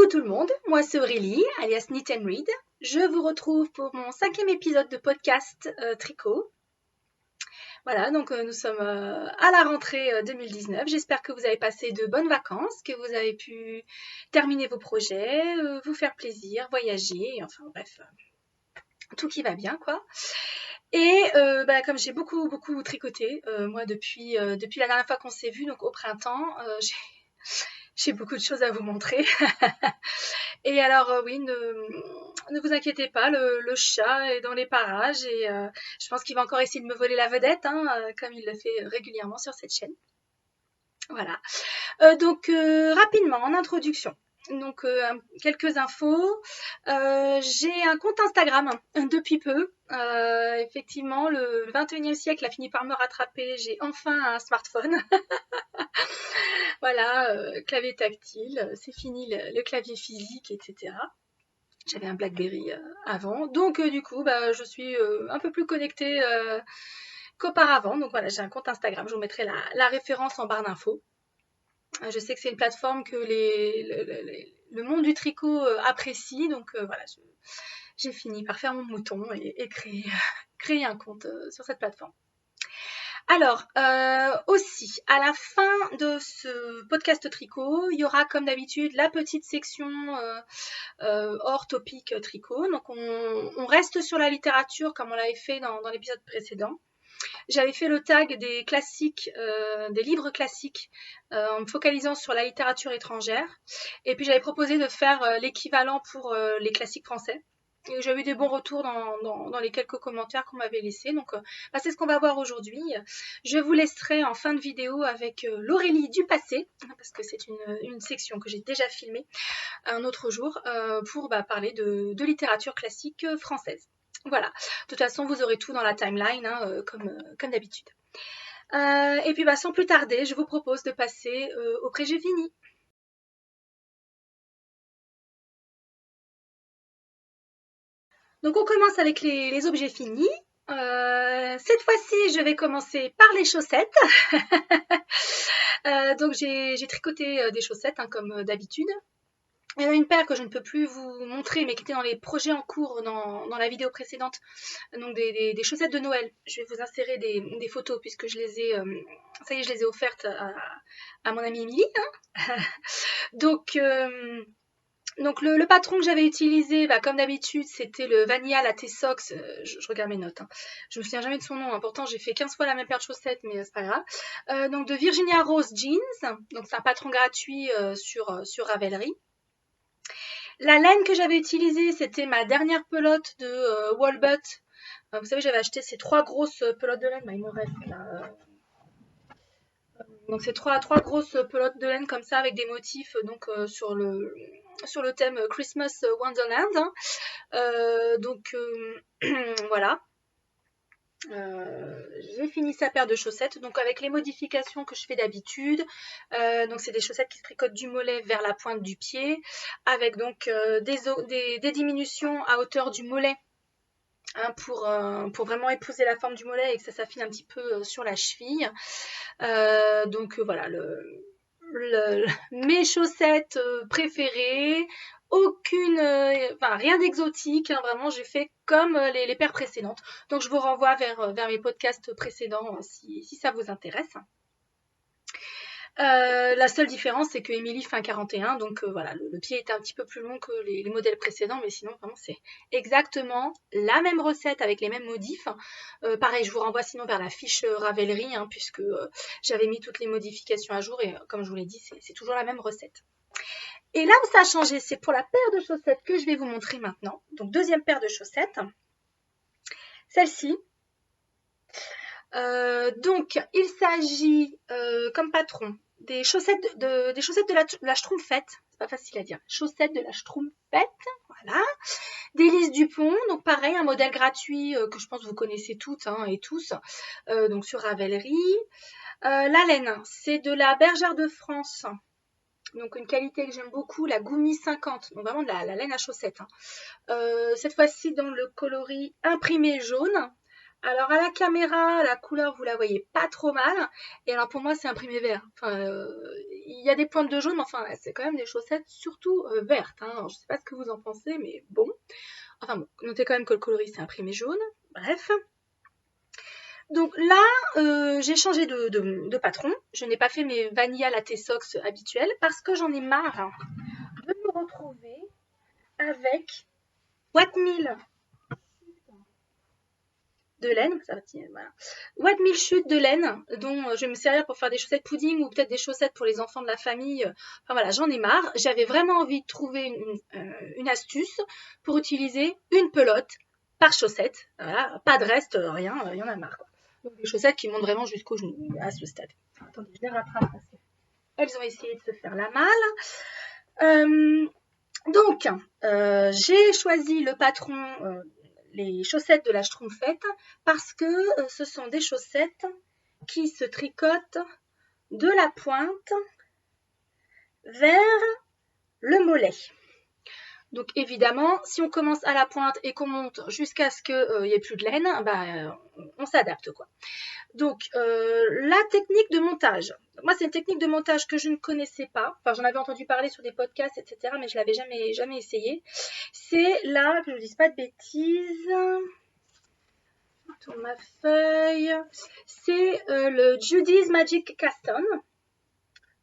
Coucou tout le monde, moi c'est Aurélie, alias Knit and Read. Je vous retrouve pour mon 5e épisode de podcast tricot. Voilà, donc nous sommes à la rentrée 2019. J'espère que vous avez passé de bonnes vacances, que vous avez pu terminer vos projets, vous faire plaisir, voyager, enfin bref, tout qui va bien quoi. Et comme j'ai beaucoup tricoté, moi depuis la dernière fois qu'on s'est vu, donc au printemps, j'ai beaucoup de choses à vous montrer. Et alors, oui, ne vous inquiétez pas, le chat est dans les parages et je pense qu'il va encore essayer de me voler la vedette, hein, comme il le fait régulièrement sur cette chaîne. Voilà. Rapidement, en introduction. Donc, quelques infos. J'ai un compte Instagram depuis peu. Effectivement, le 21e siècle a fini par me rattraper. J'ai enfin un smartphone. Voilà, clavier tactile, c'est fini le clavier physique, etc. J'avais un BlackBerry avant. Donc, du coup, je suis un peu plus connectée qu'auparavant. Donc, voilà, j'ai un compte Instagram. Je vous mettrai la référence en barre d'infos. Je sais que c'est une plateforme que le monde du tricot apprécie. Donc, voilà, j'ai fini par faire mon mouton et créer un compte sur cette plateforme. Alors, aussi, à la fin de ce podcast tricot, il y aura comme d'habitude la petite section hors topic tricot. Donc, on reste sur la littérature comme on l'avait fait dans l'épisode précédent. J'avais fait le tag des classiques, des livres classiques, en me focalisant sur la littérature étrangère. Et puis, j'avais proposé de faire l'équivalent pour les classiques français. Et j'avais eu des bons retours dans les quelques commentaires qu'on m'avait laissés. Donc, c'est ce qu'on va voir aujourd'hui. Je vous laisserai en fin de vidéo avec l'Aurélie du passé, parce que c'est une section que j'ai déjà filmée un autre jour pour parler de littérature classique française. Voilà. De toute façon, vous aurez tout dans la timeline, hein, comme d'habitude. Et puis, sans plus tarder, je vous propose de passer au pré-j'ai fini. Donc, on commence avec les objets finis. Cette fois-ci, je vais commencer par les chaussettes. Donc, j'ai tricoté des chaussettes, hein, comme d'habitude. Il y en a une paire que je ne peux plus vous montrer, mais qui était dans les projets en cours dans la vidéo précédente. Donc, des chaussettes de Noël. Je vais vous insérer des photos puisque je les ai, ça y est, je les ai offertes à mon amie Émilie. Hein. Donc, le patron que j'avais utilisé, comme d'habitude, c'était le Vanilla Latte Socks. Je regarde mes notes. Hein. Je me souviens jamais de son nom. Hein. Pourtant, j'ai fait 15 fois la même paire de chaussettes, mais c'est pas grave. Donc, de Virginia Rose Jeans. Donc, c'est un patron gratuit sur Ravelry. La laine que j'avais utilisée, c'était ma dernière pelote de Walbut. Vous savez, j'avais acheté ces 3 grosses pelotes de laine. Il me reste là. Donc, c'est trois grosses pelotes de laine comme ça avec des motifs donc sur le thème Christmas Wonderland. Hein. Voilà. J'ai fini sa paire de chaussettes, donc avec les modifications que je fais d'habitude. Donc c'est des chaussettes qui se tricotent du mollet vers la pointe du pied, avec donc des diminutions à hauteur du mollet, hein, pour vraiment épouser la forme du mollet et que ça s'affine un petit peu sur la cheville. Voilà, mes chaussettes préférées. Rien d'exotique, hein, vraiment j'ai fait comme les paires précédentes. Donc je vous renvoie vers mes podcasts précédents si ça vous intéresse. La seule différence, c'est que Émilie fait un 41, donc voilà, le pied est un petit peu plus long que les modèles précédents, mais sinon vraiment c'est exactement la même recette avec les mêmes modifs. Pareil, je vous renvoie sinon vers la fiche Ravelry, hein, puisque j'avais mis toutes les modifications à jour et comme je vous l'ai dit, c'est toujours la même recette. Et là où ça a changé, c'est pour la paire de chaussettes que je vais vous montrer maintenant. Donc deuxième paire de chaussettes, celle-ci. Donc il s'agit comme patron des chaussettes de la Schtroumpfette. C'est pas facile à dire. Chaussettes de la Schtroumpfette, voilà. D'Élise Dupont, donc pareil, un modèle gratuit que je pense que vous connaissez toutes, hein, et tous, donc sur Ravelry. La laine, c'est de la Bergère de France. Donc une qualité que j'aime beaucoup, la Goumi 50, donc vraiment de la laine à chaussettes. Hein. Cette fois-ci dans le coloris imprimé jaune. Alors à la caméra, la couleur vous la voyez pas trop mal. Et alors pour moi c'est imprimé vert. Enfin, il y a des pointes de jaune, mais enfin, c'est quand même des chaussettes surtout vertes. Hein. Je sais pas ce que vous en pensez, mais bon. Enfin bon, notez quand même que le coloris c'est imprimé jaune. Bref. Donc là, j'ai changé de patron. Je n'ai pas fait mes Vanilla Latte Socks habituels parce que j'en ai marre de me retrouver avec Watt 1000 de laine, ça va tenir, voilà. Watt 1000 chutes de laine dont je vais me servir pour faire des chaussettes pudding ou peut-être des chaussettes pour les enfants de la famille. Enfin voilà, j'en ai marre. J'avais vraiment envie de trouver une astuce pour utiliser une pelote par chaussette. Voilà, pas de reste, rien, il y en a marre quoi. Donc des chaussettes qui montent vraiment jusqu'au genou à ce stade. Attendez, je les rattrape parce qu'elles ont essayé de se faire la malle. Donc, j'ai choisi le patron les chaussettes de la Schtroumpfette parce que ce sont des chaussettes qui se tricotent de la pointe vers le mollet. Donc évidemment, si on commence à la pointe et qu'on monte jusqu'à ce qu'il n'y ait plus de laine, bah, on s'adapte quoi. Donc la technique de montage. Moi, c'est une technique de montage que je ne connaissais pas. Enfin, j'en avais entendu parler sur des podcasts, etc. Mais je l'avais jamais essayé. C'est là, que je ne dise pas de bêtises. Sur ma feuille. C'est le Judy's Magic Cast-On,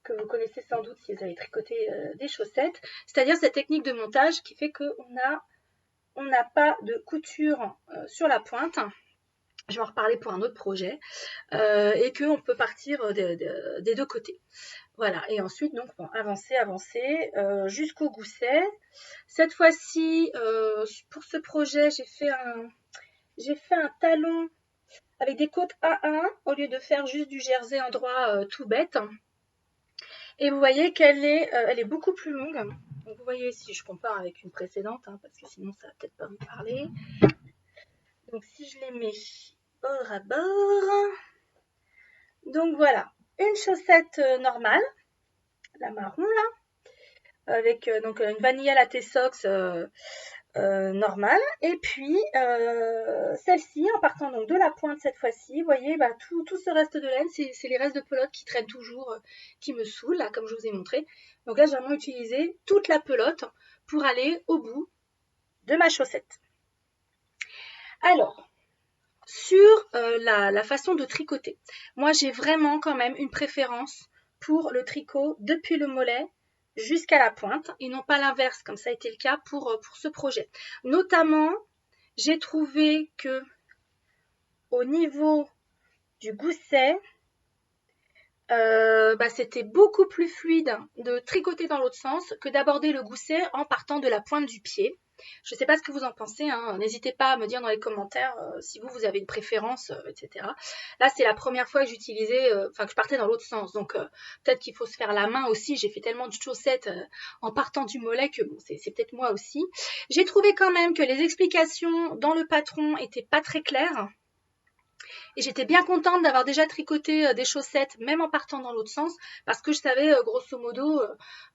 que vous connaissez sans doute si vous avez tricoté des chaussettes. C'est-à-dire cette technique de montage qui fait qu'on n'a pas de couture sur la pointe. Je vais en reparler pour un autre projet. Et qu'on peut partir des deux côtés. Voilà, et ensuite, donc, bon, avancer jusqu'au gousset. Cette fois-ci, pour ce projet, j'ai fait un talon avec des côtes A1 au lieu de faire juste du jersey en droit tout bête. Et vous voyez qu'elle est beaucoup plus longue. Donc vous voyez, si je compare avec une précédente, hein, parce que sinon ça va peut-être pas vous parler. Donc si je les mets bord à bord, donc voilà, une chaussette normale, la marron là, avec donc une Vanilla Latte Socks normale, et puis celle-ci en partant donc de la pointe cette fois-ci, vous voyez, bah, tout ce reste de laine, c'est les restes de pelote qui traînent toujours, qui me saoulent là, comme je vous ai montré. Donc là, j'ai vraiment utilisé toute la pelote pour aller au bout de ma chaussette. Alors, sur la façon de tricoter, moi j'ai vraiment quand même une préférence pour le tricot depuis le mollet jusqu'à la pointe et non pas l'inverse comme ça a été le cas pour ce projet. Notamment, j'ai trouvé que au niveau du gousset, bah, c'était beaucoup plus fluide de tricoter dans l'autre sens que d'aborder le gousset en partant de la pointe du pied. Je ne sais pas ce que vous en pensez, hein. N'hésitez pas à me dire dans les commentaires si vous avez une préférence, etc. Là, c'est la première fois que j'utilisais, que je partais dans l'autre sens. Donc, peut-être qu'il faut se faire la main aussi. J'ai fait tellement de chaussettes en partant du mollet que bon, c'est peut-être moi aussi. J'ai trouvé quand même que les explications dans le patron n'étaient pas très claires. Et j'étais bien contente d'avoir déjà tricoté des chaussettes, même en partant dans l'autre sens, parce que je savais grosso modo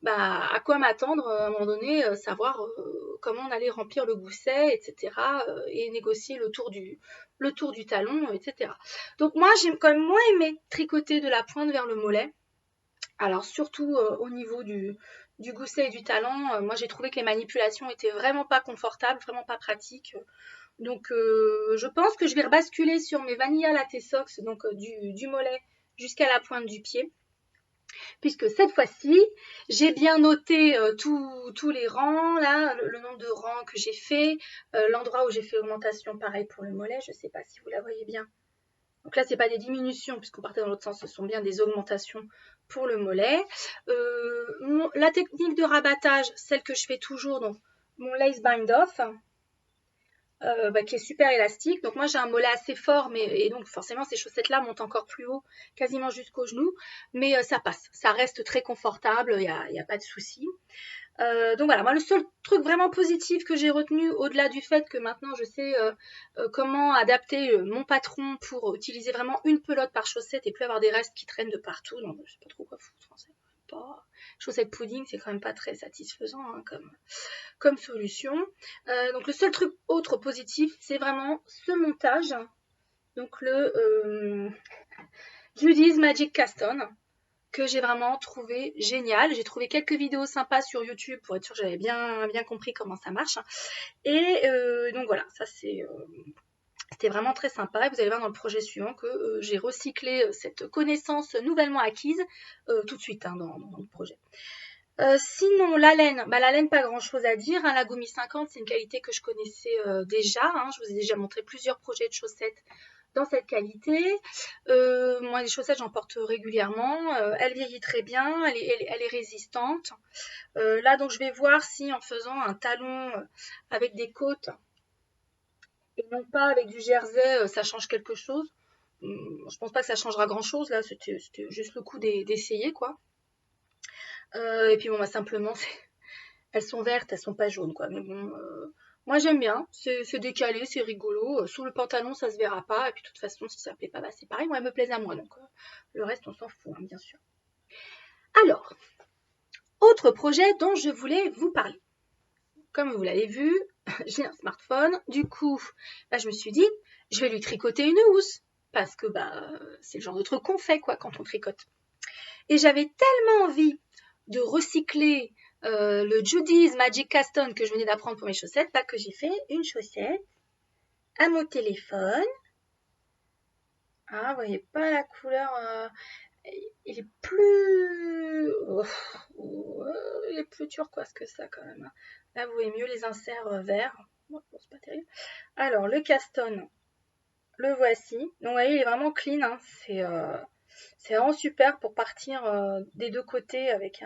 à quoi m'attendre à un moment donné, savoir comment on allait remplir le gousset, etc. Et négocier le tour du talon, etc. Donc moi, j'ai quand même moins aimé tricoter de la pointe vers le mollet. Alors surtout au niveau du gousset et du talon, moi j'ai trouvé que les manipulations étaient vraiment pas confortables, vraiment pas pratiques. Donc je pense que je vais rebasculer sur mes Vanilla Latte Socks, donc du mollet jusqu'à la pointe du pied. Puisque cette fois-ci, j'ai bien noté tous les rangs, là, le nombre de rangs que j'ai fait, l'endroit où j'ai fait augmentation, pareil pour le mollet, je ne sais pas si vous la voyez bien. Donc là, ce n'est pas des diminutions, puisqu'on partait dans l'autre sens, ce sont bien des augmentations pour le mollet. La technique de rabattage, celle que je fais toujours, donc mon lace bind off, qui est super élastique. Donc moi j'ai un mollet assez fort, et donc forcément ces chaussettes-là montent encore plus haut, quasiment jusqu'au genou, mais ça passe, ça reste très confortable, il n'y a pas de souci. Donc voilà, moi le seul truc vraiment positif que j'ai retenu, au-delà du fait que maintenant je sais comment adapter mon patron pour utiliser vraiment une pelote par chaussette et plus avoir des restes qui traînent de partout, donc je sais pas trop quoi foutre, hein, pas... Chaussette pudding, c'est quand même pas très satisfaisant hein, comme solution. Donc le seul truc autre positif, c'est vraiment ce montage. Donc le Judy's Magic Cast-On, que j'ai vraiment trouvé génial. J'ai trouvé quelques vidéos sympas sur YouTube pour être sûr que j'avais bien compris comment ça marche. Et donc voilà, ça c'était vraiment très sympa. Et vous allez voir dans le projet suivant que j'ai recyclé cette connaissance nouvellement acquise tout de suite dans le projet. Sinon, la laine, pas grand chose à dire. La Gumi 50, c'est une qualité que je connaissais déjà. Je vous ai déjà montré plusieurs projets de chaussettes dans cette qualité. Moi, les chaussettes, j'en porte régulièrement. Elle vieillit très bien, elle est résistante. Là, donc, je vais voir si en faisant un talon avec des côtes et non pas avec du jersey, ça change quelque chose. Je pense pas que ça changera grand chose. Là, c'était juste le coup d'essayer, quoi. Et puis bon, bah, simplement, elles sont vertes, elles sont pas jaunes, quoi. Mais bon, moi j'aime bien. C'est décalé, c'est rigolo. Sous le pantalon, ça se verra pas. Et puis de toute façon, si ça plaît pas, bah, c'est pareil. Moi, elle me plaise à moi. Donc le reste, on s'en fout, bien sûr. Alors, autre projet dont je voulais vous parler. Comme vous l'avez vu, j'ai un smartphone. Du coup, bah, je me suis dit, je vais lui tricoter une housse. Parce que bah, c'est le genre de truc qu'on fait, quoi, quand on tricote. Et j'avais tellement envie de recycler le Judy's Magic Caston que je venais d'apprendre pour mes chaussettes, bah, que j'ai fait une chaussette à mon téléphone. Vous voyez pas la couleur, il est plus... il est plus turquoise que ça quand même. Là, vous voyez mieux les inserts verts. Bon, c'est pas terrible. Alors, le Caston, le voici. Donc, vous voyez, il est vraiment clean. C'est vraiment super pour partir des deux côtés avec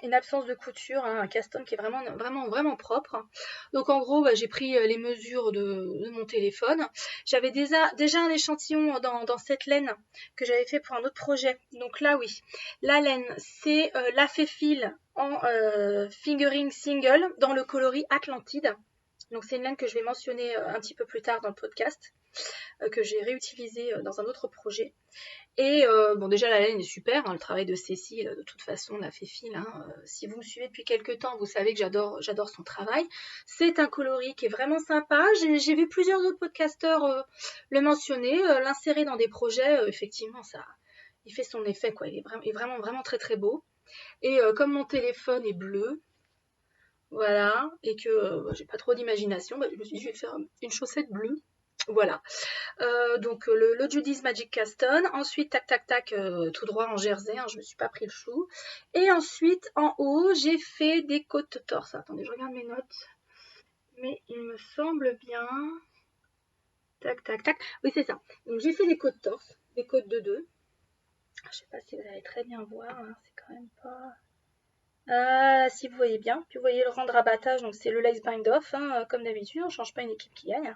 une absence de couture, un Caston qui est vraiment propre. Donc en gros, bah, j'ai pris les mesures de mon téléphone. J'avais déjà un échantillon dans cette laine que j'avais fait pour un autre projet. Donc là, oui, la laine, c'est la Fefil en fingering single dans le coloris Atlantide. Donc c'est une laine que je vais mentionner un petit peu plus tard dans le podcast, que j'ai réutilisé dans un autre projet. Et bon, déjà la laine est super, le travail de Cécile, de toute façon, l'a fait fil. Si vous me suivez depuis quelques temps, vous savez que j'adore son travail. C'est un coloris qui est vraiment sympa. J'ai vu plusieurs autres podcasteurs le mentionner, l'insérer dans des projets. Effectivement, il fait son effet, quoi. Il est vraiment très très beau. Et comme mon téléphone est bleu, voilà, et que j'ai pas trop d'imagination, bah, je me suis dit je vais faire une chaussette bleue. Voilà. Donc le Judy's Magic Caston. Ensuite, tac, tout droit en jersey. Je me suis pas pris le chou. Et ensuite, en haut, j'ai fait des côtes torse. Attendez, je regarde mes notes. Mais il me semble bien. Tac. Oui, c'est ça. Donc j'ai fait des côtes torse, des côtes de 2. Je sais pas si vous allez très bien voir. C'est quand même pas... si vous voyez bien. Puis vous voyez le rang de rabattage. Donc c'est le lace bind off. Comme d'habitude, on change pas une équipe qui gagne.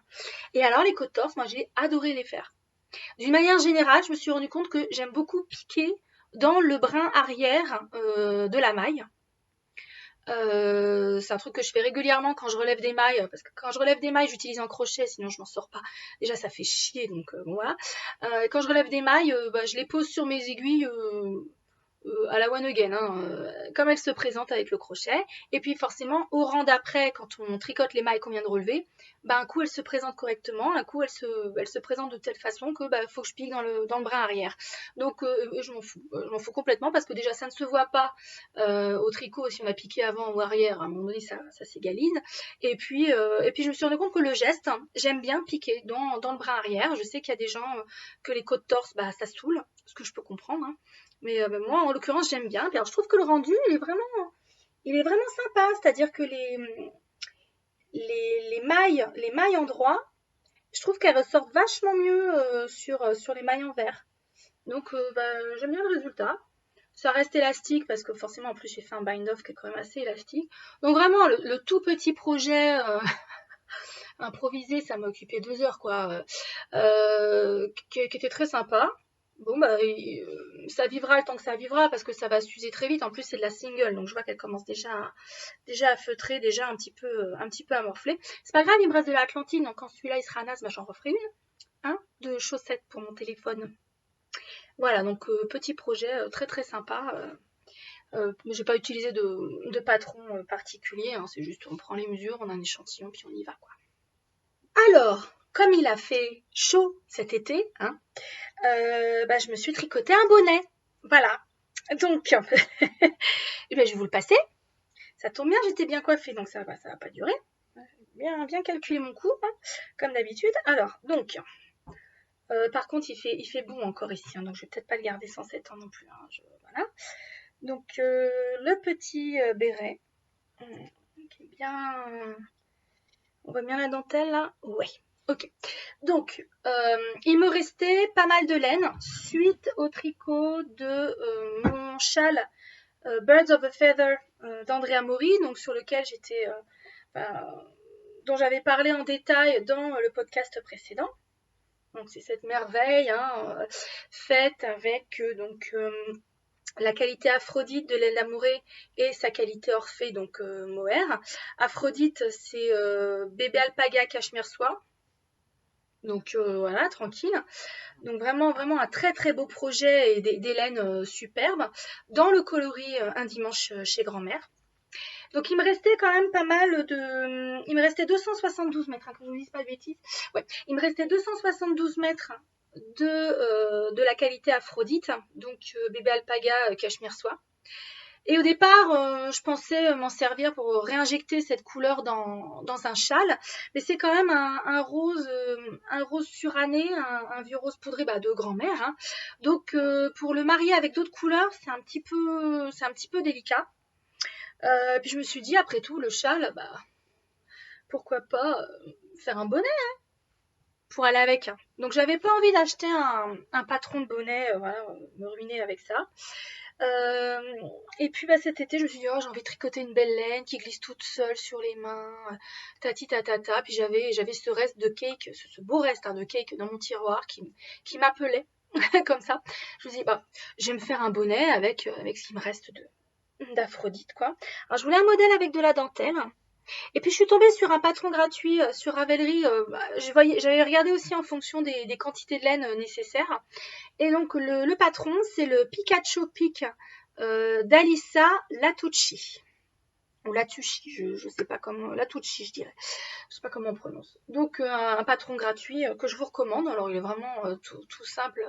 Et alors les côtes torse, moi j'ai adoré les faire. D'une manière générale, je me suis rendu compte que j'aime beaucoup piquer dans le brin arrière de la maille. C'est un truc que je fais régulièrement quand je relève des mailles, parce que quand je relève des mailles, j'utilise un crochet, sinon je m'en sors pas. Déjà, ça fait chier, donc voilà. Quand je relève des mailles, je les pose sur mes aiguilles à la one again, comme elle se présente avec le crochet. Et puis forcément, au rang d'après, quand on tricote les mailles qu'on vient de relever, un coup elle se présente correctement, un coup elle se présente de telle façon que faut que je pique dans le brin arrière. Donc je m'en fous complètement parce que déjà ça ne se voit pas au tricot si on a piqué avant ou arrière. À un moment donné, ça s'égalise. Et puis je me suis rendu compte que le geste, j'aime bien piquer dans le brin arrière. Je sais qu'il y a des gens que les côtes torse, ça saoule, ce que je peux comprendre. Mais moi, en l'occurrence, j'aime bien. Alors, je trouve que le rendu, il est vraiment sympa. C'est-à-dire que les mailles en droit, je trouve qu'elles ressortent vachement mieux sur les mailles en vert. Donc, j'aime bien le résultat. Ça reste élastique parce que forcément, en plus, j'ai fait un bind-off qui est quand même assez élastique. Donc, vraiment, le tout petit projet improvisé, ça m'a occupé 2 heures, quoi. Qui était très sympa. Bon, ça vivra le temps que ça vivra parce que ça va s'user très vite. En plus, c'est de la single, donc je vois qu'elle commence déjà à feutrer, déjà un petit peu à morfler. C'est pas grave, il me reste de l'Atlantide, donc quand celui-là il sera naze, j'en referai une, de chaussettes pour mon téléphone. Voilà, donc petit projet très très sympa. Mais j'ai pas utilisé de patron particulier, c'est juste on prend les mesures, on a un échantillon, puis on y va, quoi. Alors, comme il a fait chaud cet été, je me suis tricoté un bonnet. Voilà. Donc, eh ben, je vais vous le passer. Ça tombe bien, j'étais bien coiffée, donc ça va pas durer. Bien calculer mon coup, hein, comme d'habitude. Alors, donc, par contre, il fait bon encore ici, hein, donc je vais peut-être pas le garder 107 ans non plus. Hein, voilà. Donc, le petit béret, qui est bien. On voit bien la dentelle là? Ouais. Ok. Donc, il me restait pas mal de laine suite au tricot de mon châle Birds of a Feather d'Andrea Mori, donc sur lequel dont j'avais parlé en détail dans le podcast précédent. Donc c'est cette merveille hein, faite avec la qualité Aphrodite de l'aile d'amourée et sa qualité Orphée, donc mohair. Aphrodite, c'est bébé alpaga cachemire soie. Donc voilà, tranquille. Donc vraiment un très très beau projet et des laines superbes dans le coloris Un dimanche chez grand-mère. Donc il me restait quand même pas mal de... Il me restait 272 mètres, hein, que je ne dise pas de bêtises. Ouais, il me restait 272 mètres de la qualité Aphrodite, donc bébé alpaga cachemire soie. Et au départ, je pensais m'en servir pour réinjecter cette couleur dans un châle, mais c'est quand même un rose suranné, un vieux rose poudré de grand-mère. Hein. Donc pour le marier avec d'autres couleurs, c'est un petit peu délicat. Puis je me suis dit, après tout, le châle, pourquoi pas faire un bonnet pour aller avec. Hein. Donc j'avais pas envie d'acheter un patron de bonnet, voilà, me ruiner avec ça. Et puis cet été, je me suis dit, oh, j'ai envie de tricoter une belle laine qui glisse toute seule sur les mains, tati tatata. Puis j'avais ce reste de cake, ce beau reste de cake dans mon tiroir qui m'appelait comme ça. Je me suis dit, je vais me faire un bonnet avec ce qui me reste d'Aphrodite, quoi. Alors je voulais un modèle avec de la dentelle. Et puis je suis tombée sur un patron gratuit sur Ravelry. J'avais regardé aussi en fonction des quantités de laine nécessaires. Et donc le patron, c'est le Pikachu Pic d'Alissa Latucci. Ou Latucci, je sais pas comment, Latucci je dirais. Je sais pas comment on prononce. Donc un patron gratuit que je vous recommande. Alors il est vraiment tout simple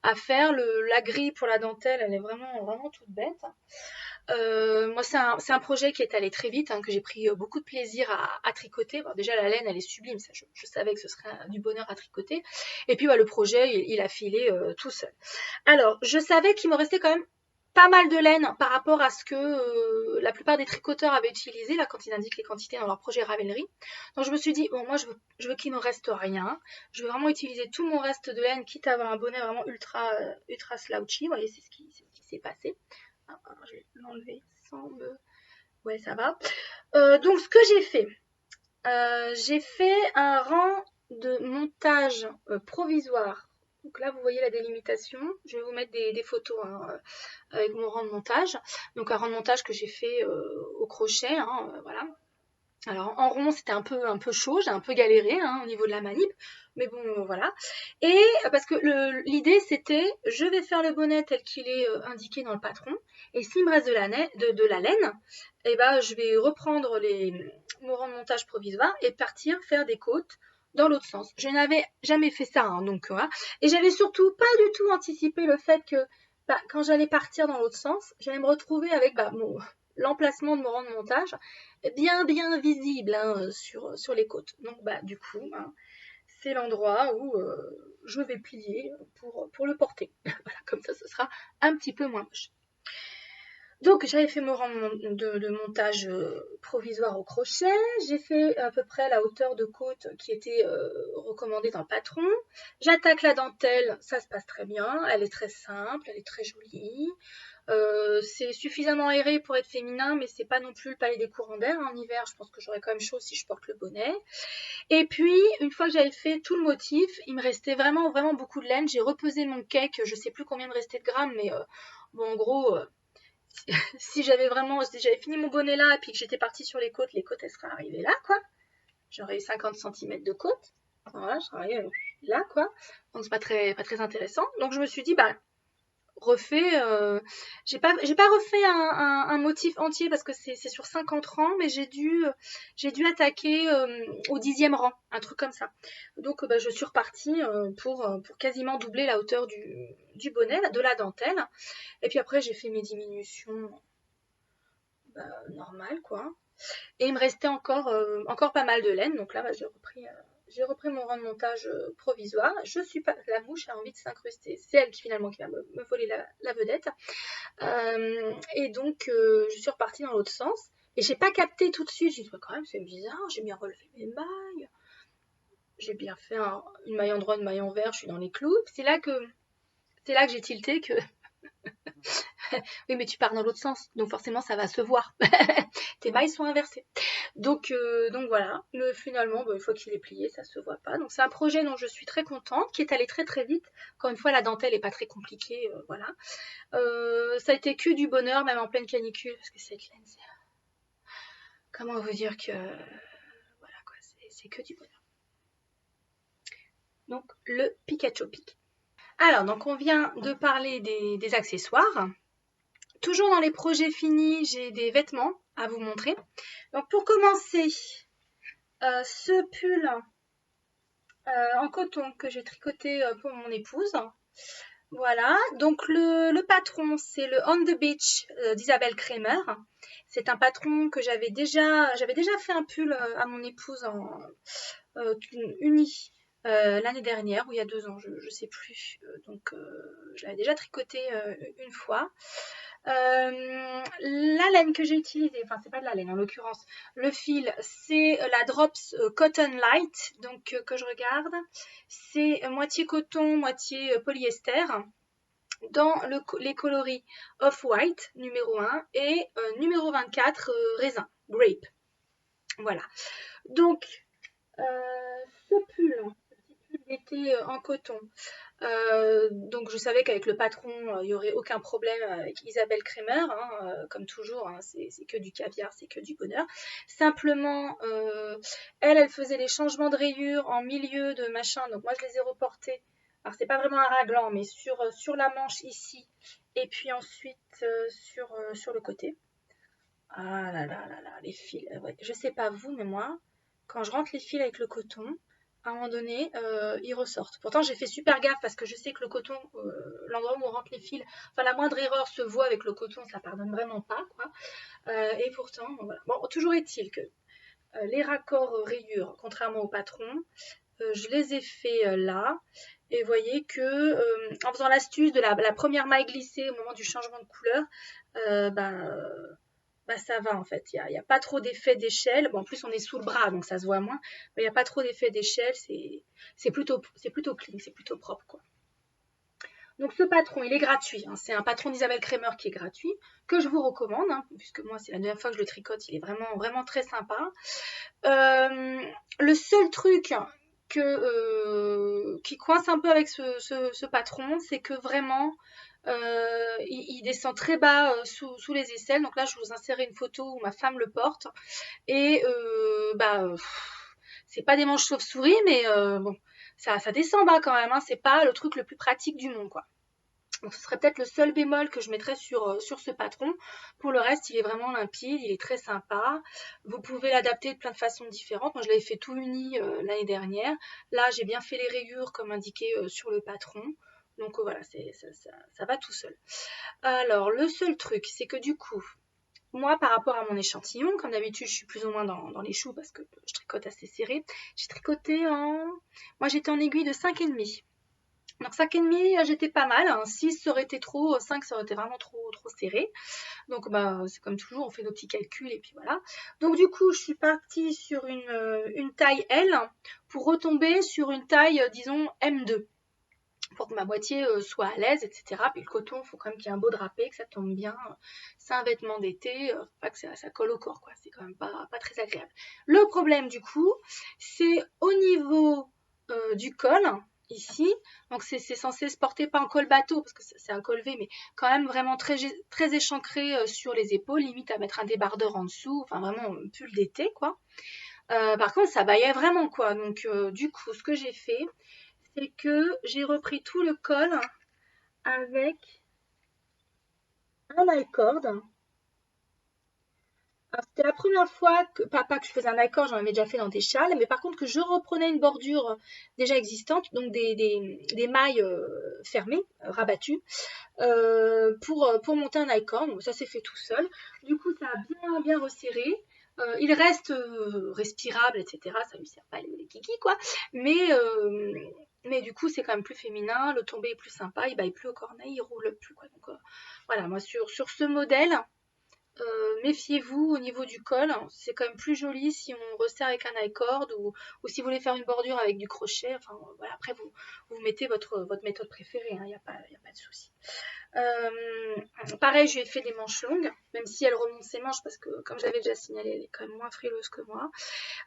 à faire. La grille pour la dentelle, elle est vraiment toute bête. Moi, c'est un projet qui est allé très vite, hein, que j'ai pris beaucoup de plaisir à tricoter. Bon, déjà, la laine, elle est sublime, ça, je savais que ce serait du bonheur à tricoter. Et puis, le projet, il a filé tout seul. Alors, je savais qu'il me restait quand même pas mal de laine par rapport à ce que la plupart des tricoteurs avaient utilisé, là, quand ils indiquent les quantités dans leur projet Ravelry. Donc, je me suis dit, bon, moi, je veux qu'il me reste rien. Je veux vraiment utiliser tout mon reste de laine, quitte à avoir un bonnet vraiment ultra slouchy. Vous voyez, c'est ce qui s'est passé. Je vais l'enlever sans me... Ouais, ça va. Donc, ce que j'ai fait un rang de montage provisoire. Donc là, vous voyez la délimitation. Je vais vous mettre des photos hein, avec mon rang de montage. Donc, un rang de montage que j'ai fait au crochet. Hein, voilà. Alors en rond c'était un peu chaud, j'ai un peu galéré hein, au niveau de la manip, mais bon voilà. Et parce que l'idée c'était je vais faire le bonnet tel qu'il est indiqué dans le patron, et s'il me reste de la laine, et je vais reprendre mon rang de montage provisoire et partir faire des côtes dans l'autre sens. Je n'avais jamais fait ça, hein, donc voilà. Et j'avais surtout pas du tout anticipé le fait que quand j'allais partir dans l'autre sens, j'allais me retrouver avec l'emplacement de mon rang de montage bien visible hein, sur les côtes. Donc du coup, c'est l'endroit où je vais plier pour le porter. Voilà, comme ça, ce sera un petit peu moins moche. Donc j'avais fait mon rang de montage provisoire au crochet. J'ai fait à peu près la hauteur de côte qui était recommandée dans le patron. J'attaque la dentelle, ça se passe très bien. Elle est très simple, elle est très jolie. C'est suffisamment aéré pour être féminin, mais c'est pas non plus le palais des courants d'air. En hiver, je pense que j'aurais quand même chaud si je porte le bonnet. Et puis, une fois que j'avais fait tout le motif, il me restait vraiment beaucoup de laine. J'ai repesé mon cake, je sais plus combien il me restait de grammes, mais bon, en gros, si j'avais fini mon bonnet là et puis que j'étais partie sur les côtes elles seraient arrivées là, quoi. J'aurais eu 50 cm de côte. Voilà, je serais là, quoi. Donc c'est pas très intéressant. Donc je me suis dit, refait, j'ai pas refait un motif entier parce que c'est sur 50 rangs, mais j'ai dû attaquer au 10e rang, un truc comme ça. Donc bah, je suis repartie pour quasiment doubler la hauteur du bonnet, de la dentelle. Et puis après j'ai fait mes diminutions normales quoi. Et il me restait encore pas mal de laine, donc là bah, j'ai repris mon rang de montage provisoire. Je suis pas, la mouche a envie de s'incruster, c'est elle qui finalement qui va me voler la vedette. Et donc je suis repartie dans l'autre sens. Et j'ai pas capté tout de suite, j'ai dit quand même c'est bizarre, j'ai bien relevé mes mailles, j'ai bien fait une maille en droit, une maille en vert, je suis dans les clous. C'est là que j'ai tilté que oui mais tu pars dans l'autre sens, donc forcément ça va se voir. Tes mailles sont inversées. Donc voilà, mais finalement, bah, une fois qu'il est plié, ça se voit pas. Donc c'est un projet dont je suis très contente, qui est allé très très vite. Encore une fois, la dentelle est pas très compliquée, voilà. Ça a été que du bonheur, même en pleine canicule, parce que cette laine, comment vous dire que voilà quoi, c'est que du bonheur. Donc le Pikachu Pic. Alors donc on vient de parler des accessoires. Toujours dans les projets finis, j'ai des vêtements à vous montrer. Donc pour commencer, ce pull en coton que j'ai tricoté pour mon épouse. Voilà, donc le patron, c'est le On the Beach d'Isabelle Kremer. C'est un patron que j'avais déjà fait un pull à mon épouse en uni l'année dernière ou il y a 2 ans, je ne sais plus. Donc je l'avais déjà tricoté une fois. La laine que j'ai utilisée, enfin c'est pas de la laine en l'occurrence, le fil c'est la Drops Cotton Light, donc que je regarde, c'est moitié coton, moitié polyester, dans les coloris Off-White numéro 1 et numéro 24 raisin, grape. Voilà. Donc ce pull, d'été en coton. Donc je savais qu'avec le patron, il n'y aurait aucun problème avec Isabelle Kremer, hein, comme toujours, hein, c'est que du caviar, c'est que du bonheur. Simplement, elle faisait les changements de rayures en milieu de machin, donc moi je les ai reportés. Alors c'est pas vraiment un raglan, mais sur la manche ici, et puis ensuite sur le côté. Ah là là là là, les fils. Ouais. Je sais pas vous, mais moi, quand je rentre les fils avec le coton, à un moment donné, ils ressortent. Pourtant, j'ai fait super gaffe parce que je sais que le coton, l'endroit où on rentre les fils, enfin la moindre erreur se voit avec le coton, ça pardonne vraiment pas, quoi. Et pourtant, voilà. Bon, toujours est-il que les raccords rayures, contrairement au patron, je les ai fait là. Et vous voyez que en faisant l'astuce de la première maille glissée au moment du changement de couleur, bah, ça va en fait. Il y a pas trop d'effet d'échelle. Bon, en plus, on est sous le bras, donc ça se voit moins. Mais il n'y a pas trop d'effet d'échelle. C'est plutôt clean, c'est plutôt propre, quoi. Donc ce patron, il est gratuit, hein. C'est un patron d'Isabelle Kremer qui est gratuit, que je vous recommande, hein, puisque moi, c'est la deuxième fois que je le tricote. Il est vraiment, vraiment très sympa. Le seul truc qui coince un peu avec ce patron, c'est que vraiment, il descend très bas sous les aisselles. Donc là, je vous insérer une photo où ma femme le porte. Et c'est pas des manches chauve-souris, mais bon, ça descend bas quand même. Hein. C'est pas le truc le plus pratique du monde, quoi. Donc ce serait peut-être le seul bémol que je mettrais sur ce patron. Pour le reste, il est vraiment limpide, il est très sympa. Vous pouvez l'adapter de plein de façons différentes. Moi, je l'avais fait tout uni l'année dernière. Là, j'ai bien fait les rayures comme indiqué sur le patron. Donc voilà, ça va tout seul. Alors, le seul truc, c'est que du coup, moi, par rapport à mon échantillon, comme d'habitude, je suis plus ou moins dans les choux parce que je tricote assez serré. J'ai tricoté moi, j'étais en aiguille de 5,5. Donc 5,5, j'étais pas mal. Hein. 6, ça aurait été trop. 5, ça aurait été vraiment trop serré. Donc bah, c'est comme toujours, on fait nos petits calculs et puis voilà. Donc du coup, je suis partie sur une taille L pour retomber sur une taille, disons, M2. Pour que ma boîtier soit à l'aise, etc. Puis le coton, il faut quand même qu'il y ait un beau drapé, que ça tombe bien. C'est un vêtement d'été, pas que ça colle au corps, quoi. C'est quand même pas très agréable. Le problème du coup, c'est au niveau du col, ici. Donc c'est censé se porter pas en col bateau, parce que c'est un col V, mais quand même vraiment très, très échancré sur les épaules, limite à mettre un débardeur en dessous, enfin vraiment un pull d'été, quoi. Par contre, ça baillait vraiment, quoi. Donc du coup, ce que j'ai fait, c'est que j'ai repris tout le col avec un I-cord. C'était la première fois que, pas que je faisais un accord, j'en avais déjà fait dans des châles, mais par contre que je reprenais une bordure déjà existante, donc des mailles fermées, rabattues, pour monter un accord. Donc ça s'est fait tout seul. Du coup, ça a bien, bien resserré. Il reste respirable, etc. Ça lui sert pas les kikis, quoi. Mais du coup, c'est quand même plus féminin. Le tombé est plus sympa. Il baille plus au cornet, il roule plus, quoi. Donc voilà, moi sur ce modèle, méfiez-vous au niveau du col, c'est quand même plus joli si on resserre avec un I-cord ou si vous voulez faire une bordure avec du crochet. Enfin voilà, après vous mettez votre méthode préférée, il n'y a pas de souci. Pareil, je lui ai fait des manches longues, même si elle remonte ses manches parce que, comme j'avais déjà signalé, elle est quand même moins frileuse que moi.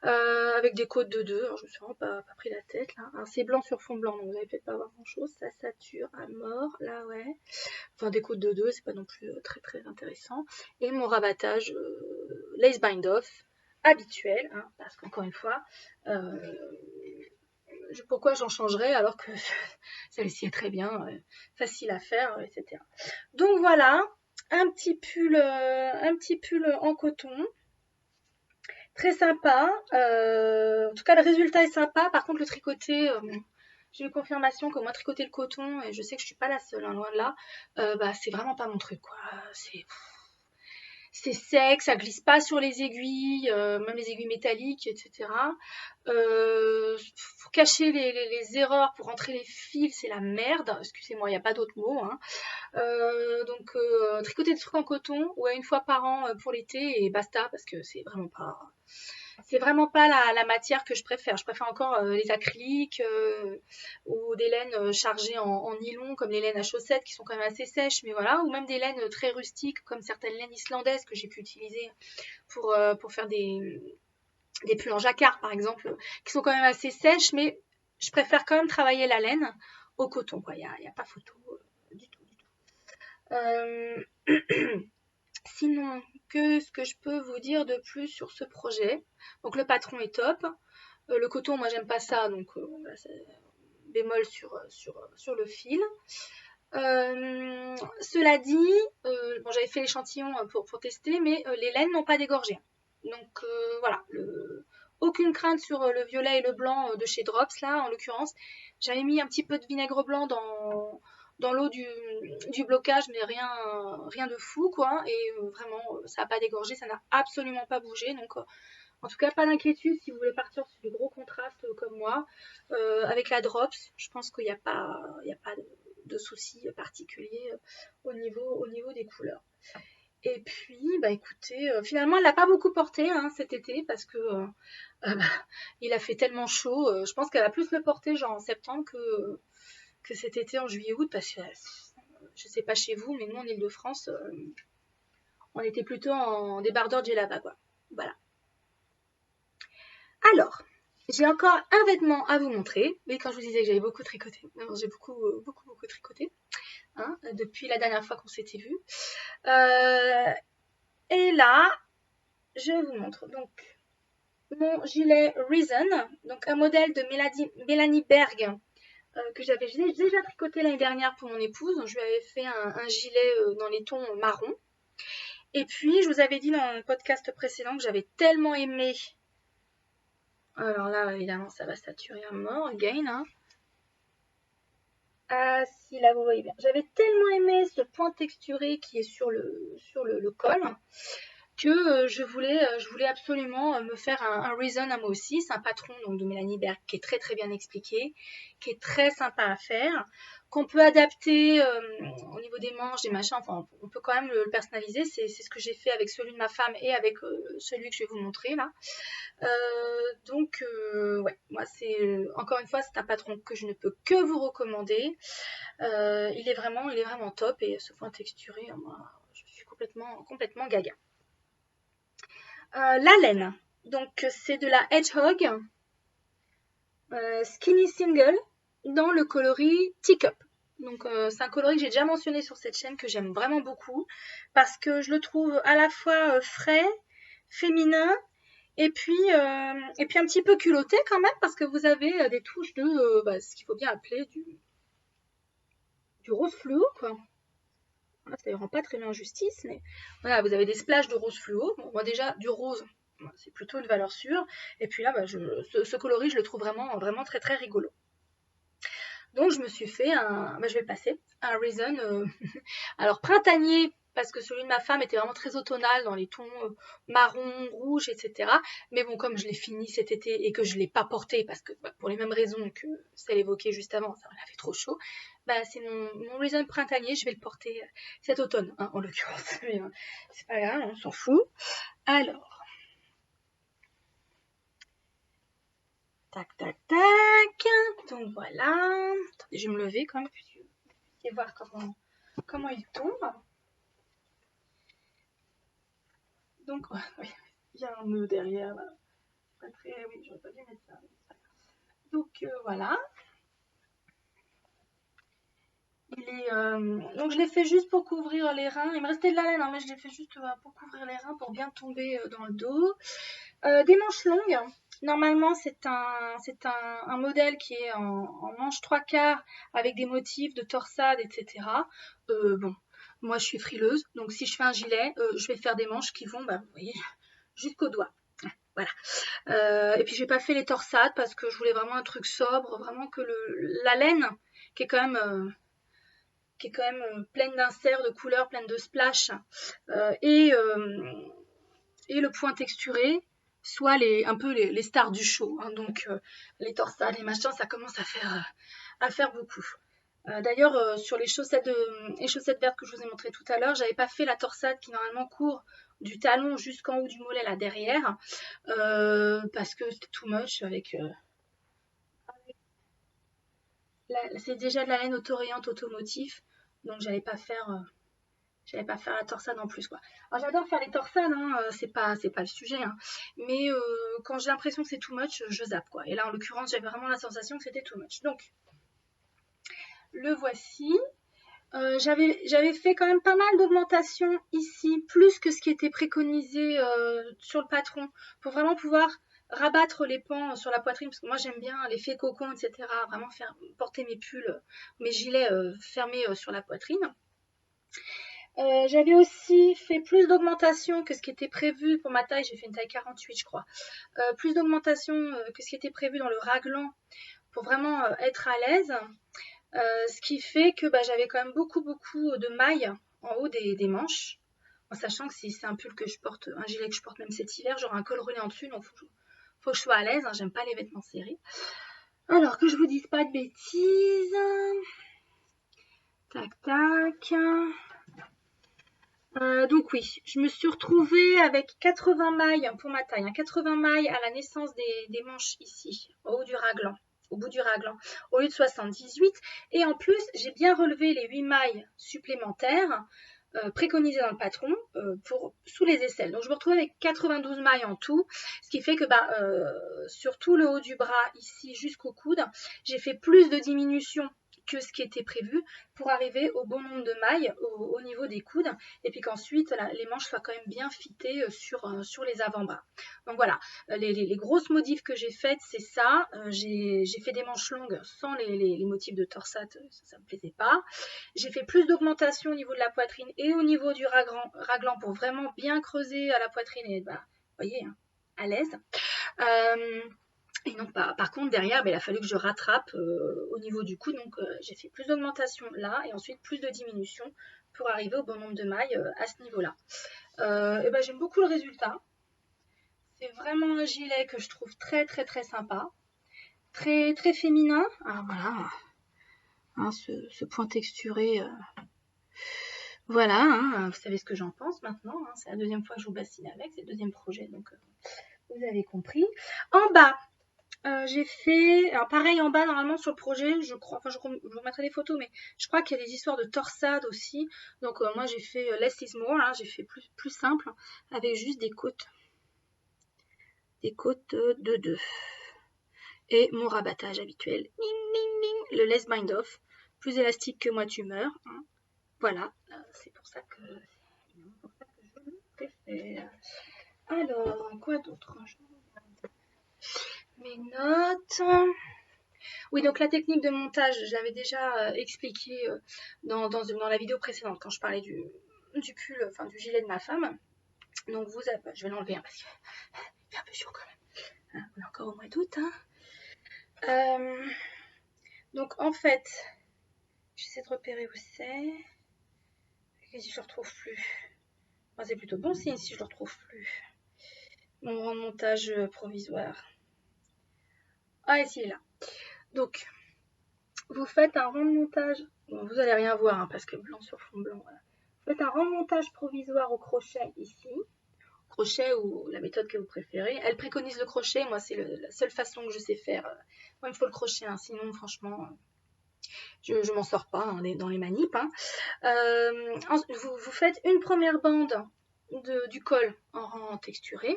Avec des côtes de 2. Alors, je me suis vraiment pas pris la tête là. Alors, c'est blanc sur fond blanc, donc vous n'allez peut-être pas avoir grand chose. Ça sature à mort, là, ouais. Enfin, des côtes de 2, c'est pas non plus très très intéressant. Et mon rabattage lace bind off habituel, hein, parce qu'encore une fois, pourquoi j'en changerais alors que celle-ci est très bien, facile à faire, etc. Donc voilà, un petit pull en coton, très sympa. En tout cas, le résultat est sympa. Par contre, le tricoté, j'ai eu confirmation que moi, tricoter le coton, et je sais que je suis pas la seule, hein, loin de là, c'est vraiment pas mon truc, quoi. C'est sec, ça glisse pas sur les aiguilles, même les aiguilles métalliques, etc. Pour cacher les erreurs, pour rentrer les fils, c'est la merde. Excusez-moi, il n'y a pas d'autre mot, hein. Donc tricoter des trucs en coton, ouais, une fois par an pour l'été et basta, parce que c'est vraiment pas la matière que je préfère. Je préfère encore les acryliques ou des laines chargées en nylon, comme les laines à chaussettes qui sont quand même assez sèches, mais voilà, ou même des laines très rustiques, comme certaines laines islandaises que j'ai pu utiliser pour faire des pulls en jacquard, par exemple, qui sont quand même assez sèches, mais je préfère quand même travailler la laine au coton, quoi. Il y a pas photo du tout. Euh, Sinon, ce que je peux vous dire de plus sur ce projet? Donc le patron est top. Le coton, moi j'aime pas ça, donc voilà, bémol sur le fil. Cela dit, bon, j'avais fait l'échantillon pour tester, mais les laines n'ont pas dégorgé. Donc voilà, aucune crainte sur le violet et le blanc de chez Drops, là en l'occurrence. J'avais mis un petit peu de vinaigre blanc dans l'eau du blocage, mais rien de fou, quoi. Et vraiment, ça n'a pas dégorgé, ça n'a absolument pas bougé. Donc en tout cas, pas d'inquiétude si vous voulez partir sur du gros contraste comme moi. Avec la Drops, je pense qu'il n'y a pas de soucis particuliers au niveau des couleurs. Et puis, bah écoutez, finalement, elle n'a pas beaucoup porté hein, cet été parce que bah, il a fait tellement chaud. Je pense qu'elle va plus le porter genre en septembre que cet été en juillet-août parce que je sais pas chez vous, mais nous en Ile-de-France, on était plutôt en débardeur de là-bas, quoi. Voilà. Alors, j'ai encore un vêtement à vous montrer. Oui, quand je vous disais que j'avais beaucoup tricoté, j'ai beaucoup tricoté hein, depuis la dernière fois qu'on s'était vu. Et là, je vous montre donc mon gilet Reason, donc un modèle de Mélanie Berg que j'avais déjà tricoté l'année dernière pour mon épouse. Je lui avais fait un gilet dans les tons marron. Et puis, je vous avais dit dans le podcast précédent que j'avais tellement aimé. Alors là, évidemment, ça va saturer à mort, again. Hein. Ah si, là vous voyez bien. J'avais tellement aimé ce point texturé qui est sur le col que je voulais absolument me faire un Reason à moi aussi. C'est un patron donc, de Mélanie Berg qui est très très bien expliqué, qui est très sympa à faire, qu'on peut adapter au niveau des manches, des machins. Enfin, on peut quand même le personnaliser. C'est ce que j'ai fait avec celui de ma femme et avec celui que je vais vous montrer là. Donc, ouais, moi, encore une fois, c'est un patron que je ne peux que vous recommander. Il est vraiment top et ce point texturé, moi, je suis complètement gaga. La laine, donc c'est de la Hedgehog Skinny Single dans le coloris Teacup. Donc c'est un coloris que j'ai déjà mentionné sur cette chaîne que j'aime vraiment beaucoup parce que je le trouve à la fois frais, féminin et puis un petit peu culotté quand même parce que vous avez des touches de ce qu'il faut bien appeler du rose fluo quoi. Là, ça ne rend pas très bien justice, mais voilà, vous avez des splashes de rose fluo. Bon, moi déjà, du rose, c'est plutôt une valeur sûre. Et puis là, bah, ce coloris, je le trouve vraiment très très rigolo. Donc je me suis fait je vais le passer, un Reason, alors printanier, parce que celui de ma femme était vraiment très automnal dans les tons marron, rouge, etc. Mais bon, comme je l'ai fini cet été et que je ne l'ai pas porté, parce que bah, pour les mêmes raisons que celle évoquée juste avant, ça m'a fait trop chaud, bah, c'est mon Reason printanier, je vais le porter cet automne, hein, en l'occurrence. Mais c'est pas grave, on s'en fout. Alors, tac, tac, tac. Donc voilà. Attendez, je vais me lever quand même, puis et voir comment il tombe. Donc, oui, il y a un nœud derrière. Là. Pas très, oui, j'aurais pas dû mettre ça. Donc, voilà. Donc, je l'ai fait juste pour couvrir les reins. Il me restait de la laine, hein, mais je l'ai fait juste pour couvrir les reins, pour bien tomber dans le dos. Des manches longues. Normalement, c'est un modèle qui est en manche 3/4 avec des motifs de torsade, etc. Bon, moi, je suis frileuse, donc si je fais un gilet, je vais faire des manches qui vont, bah, vous voyez, jusqu'au doigt. Voilà. Et puis, j'ai pas fait les torsades parce que je voulais vraiment un truc sobre, vraiment que la laine, qui est quand même pleine d'inserts, de couleurs, pleine de splash, et le point texturé, soit un peu les stars du show. Hein. Donc les torsades, les machins, ça commence à faire beaucoup. D'ailleurs, sur les chaussettes vertes que je vous ai montrées tout à l'heure, j'avais pas fait la torsade qui normalement court du talon jusqu'en haut du mollet là derrière, parce que c'était too much avec. C'est déjà de la laine autorayante automotif, donc j'allais pas faire la torsade en plus quoi. Alors j'adore faire les torsades, hein, c'est pas le sujet, hein. Mais quand j'ai l'impression que c'est too much, je zappe quoi. Et là en l'occurrence j'avais vraiment la sensation que c'était too much. Donc le voici. J'avais fait quand même pas mal d'augmentation ici, plus que ce qui était préconisé sur le patron, pour vraiment pouvoir rabattre les pans sur la poitrine, parce que moi j'aime bien l'effet cocon, etc. Vraiment faire porter mes pulls, mes gilets fermés sur la poitrine. J'avais aussi fait plus d'augmentation que ce qui était prévu pour ma taille, j'ai fait une taille 48 je crois. Plus d'augmentation que ce qui était prévu dans le raglan pour vraiment être à l'aise. Ce qui fait que bah, j'avais quand même beaucoup de mailles en haut des manches, en sachant que si c'est un pull que je porte, un gilet que je porte même cet hiver, j'aurai un col roulé en dessus, donc faut que je sois à l'aise, hein, j'aime pas les vêtements serrés. Alors que je vous dise pas de bêtises. Tac tac. Donc oui, je me suis retrouvée avec 80 mailles pour ma taille, hein, 80 mailles à la naissance des manches ici, au haut du raglan, au bout du raglan, au lieu de 78. Et en plus, j'ai bien relevé les 8 mailles supplémentaires préconisées dans le patron sous les aisselles. Donc je me retrouve avec 92 mailles en tout, ce qui fait que sur tout le haut du bras ici jusqu'au coude, j'ai fait plus de diminution que ce qui était prévu pour arriver au bon nombre de mailles au niveau des coudes et puis qu'ensuite les manches soient quand même bien fitées sur les avant-bras. Donc voilà, les grosses modifs que j'ai faites, c'est ça. J'ai fait des manches longues sans les motifs de torsade, ça me plaisait pas. J'ai fait plus d'augmentation au niveau de la poitrine et au niveau du raglan pour vraiment bien creuser à la poitrine et vous voyez, hein, à l'aise. Et donc, par contre, derrière, il a fallu que je rattrape au niveau du cou. Donc, j'ai fait plus d'augmentation là et ensuite plus de diminution pour arriver au bon nombre de mailles à ce niveau-là. J'aime beaucoup le résultat. C'est vraiment un gilet que je trouve très, très, très sympa. Très, très féminin. Alors voilà, hein, ce point texturé. Voilà, hein, vous savez ce que j'en pense maintenant. Hein, c'est la deuxième fois que je vous bassine avec. C'est le deuxième projet, donc vous avez compris. En bas, j'ai fait, alors pareil en bas normalement sur le projet, je crois, enfin je vous remettrai des photos, mais je crois qu'il y a des histoires de torsade aussi. Donc moi j'ai fait less is more, hein, j'ai fait plus simple avec juste des côtes de 2 et mon rabattage habituel, ning, ning, ning, le less bind off, plus élastique que moi tu meurs. Hein. Voilà, c'est pour ça que je le préfère. Alors quoi d'autre? Mes notes. Oui, donc la technique de montage, je l'avais déjà expliqué dans la vidéo précédente quand je parlais du pull, enfin du gilet de ma femme. Donc je vais l'enlever parce qu'il fait un peu chaud quand même. Hein, on est encore au mois d'août. Hein. Donc en fait, j'essaie de repérer où c'est. Et si je le retrouve plus. Enfin, c'est plutôt bon signe si je le retrouve plus. Mon rang de montage provisoire. Ah, ici, il est là. Donc, vous faites un rang de montage. Bon, vous allez rien voir hein, parce que blanc sur fond blanc. Voilà. Vous faites un rang de montage provisoire au crochet ici. Crochet ou la méthode que vous préférez. Elle préconise le crochet. Moi, c'est la seule façon que je sais faire. Moi, il me faut le crochet. Hein, sinon, franchement, je m'en sors pas hein, dans les manips. Hein. Vous faites une première bande du col en rang texturé.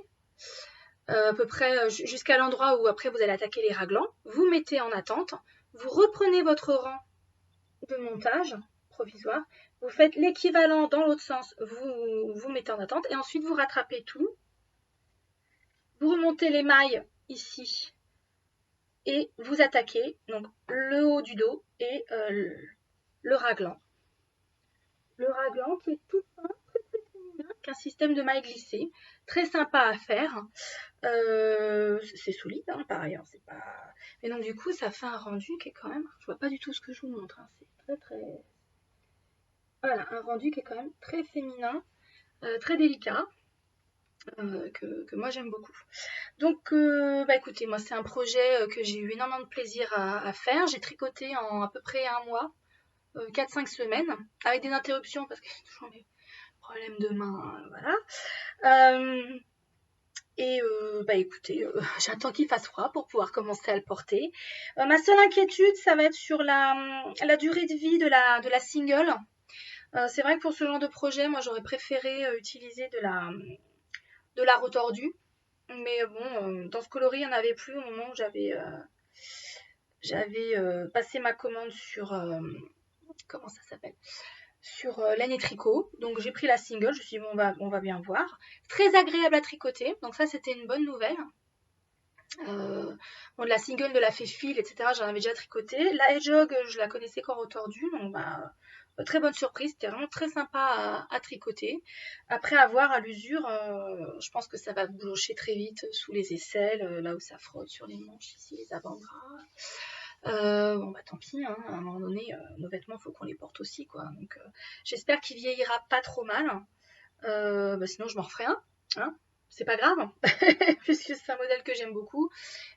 À peu près jusqu'à l'endroit où après vous allez attaquer les raglans. Vous mettez en attente. Vous reprenez votre rang de montage provisoire. Vous faites l'équivalent dans l'autre sens. Vous mettez en attente. Et ensuite vous rattrapez tout. Vous remontez les mailles ici. Et vous attaquez donc le haut du dos et le raglan. Le raglan qui est tout fin, très très féminin, qu'un système de mailles glissées. Très sympa à faire. C'est solide, hein, par ailleurs. C'est pas... Mais donc du coup, ça fait un rendu qui est quand même... Je vois pas du tout ce que je vous montre. Hein. C'est très très... Voilà, un rendu qui est quand même très féminin, très délicat. Que moi j'aime beaucoup. Donc bah écoutez, moi c'est un projet que j'ai eu énormément de plaisir à faire. J'ai tricoté en à peu près un mois, 4-5 semaines, avec des interruptions parce que j'ai toujours des problèmes de main, voilà. Et bah écoutez, j'attends qu'il fasse froid pour pouvoir commencer à le porter. Ma seule inquiétude, ça va être sur la durée de vie de la single. C'est vrai que pour ce genre de projet, moi j'aurais préféré utiliser de la retordue. Mais bon, dans ce coloris, il n'y en avait plus au moment où j'avais passé ma commande sur... comment ça s'appelle sur laine et tricot. Donc j'ai pris la single, je me suis dit bon, on va bien voir. Très agréable à tricoter, donc ça c'était une bonne nouvelle. Bon, la single de la fée fil, etc. J'en avais déjà tricoté. La hedgehog, je la connaissais qu'en retordue, donc bah, très bonne surprise. C'était vraiment très sympa à tricoter. Après avoir à l'usure, je pense que ça va boulocher très vite sous les aisselles, là où ça frotte sur les manches, ici les avant-bras. Bon bah tant pis, hein, à un moment donné, nos vêtements, il faut qu'on les porte aussi, quoi. Donc j'espère qu'il vieillira pas trop mal. Bah, sinon je m'en referai un. Hein, c'est pas grave, puisque c'est un modèle que j'aime beaucoup.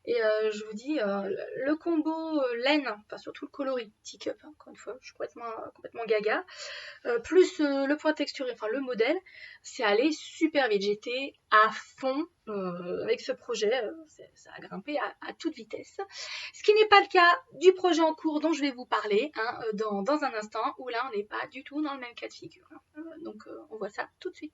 Et je vous dis, le combo laine, enfin surtout le coloris, Teacup, hein, encore une fois, je suis complètement gaga, plus le point texturé, enfin le modèle, c'est allé super vite. J'étais à fond avec ce projet, ça a grimpé à toute vitesse. Ce qui n'est pas le cas du projet en cours dont je vais vous parler hein, dans un instant, où là on n'est pas du tout dans le même cas de figure. Hein. Donc on voit ça tout de suite.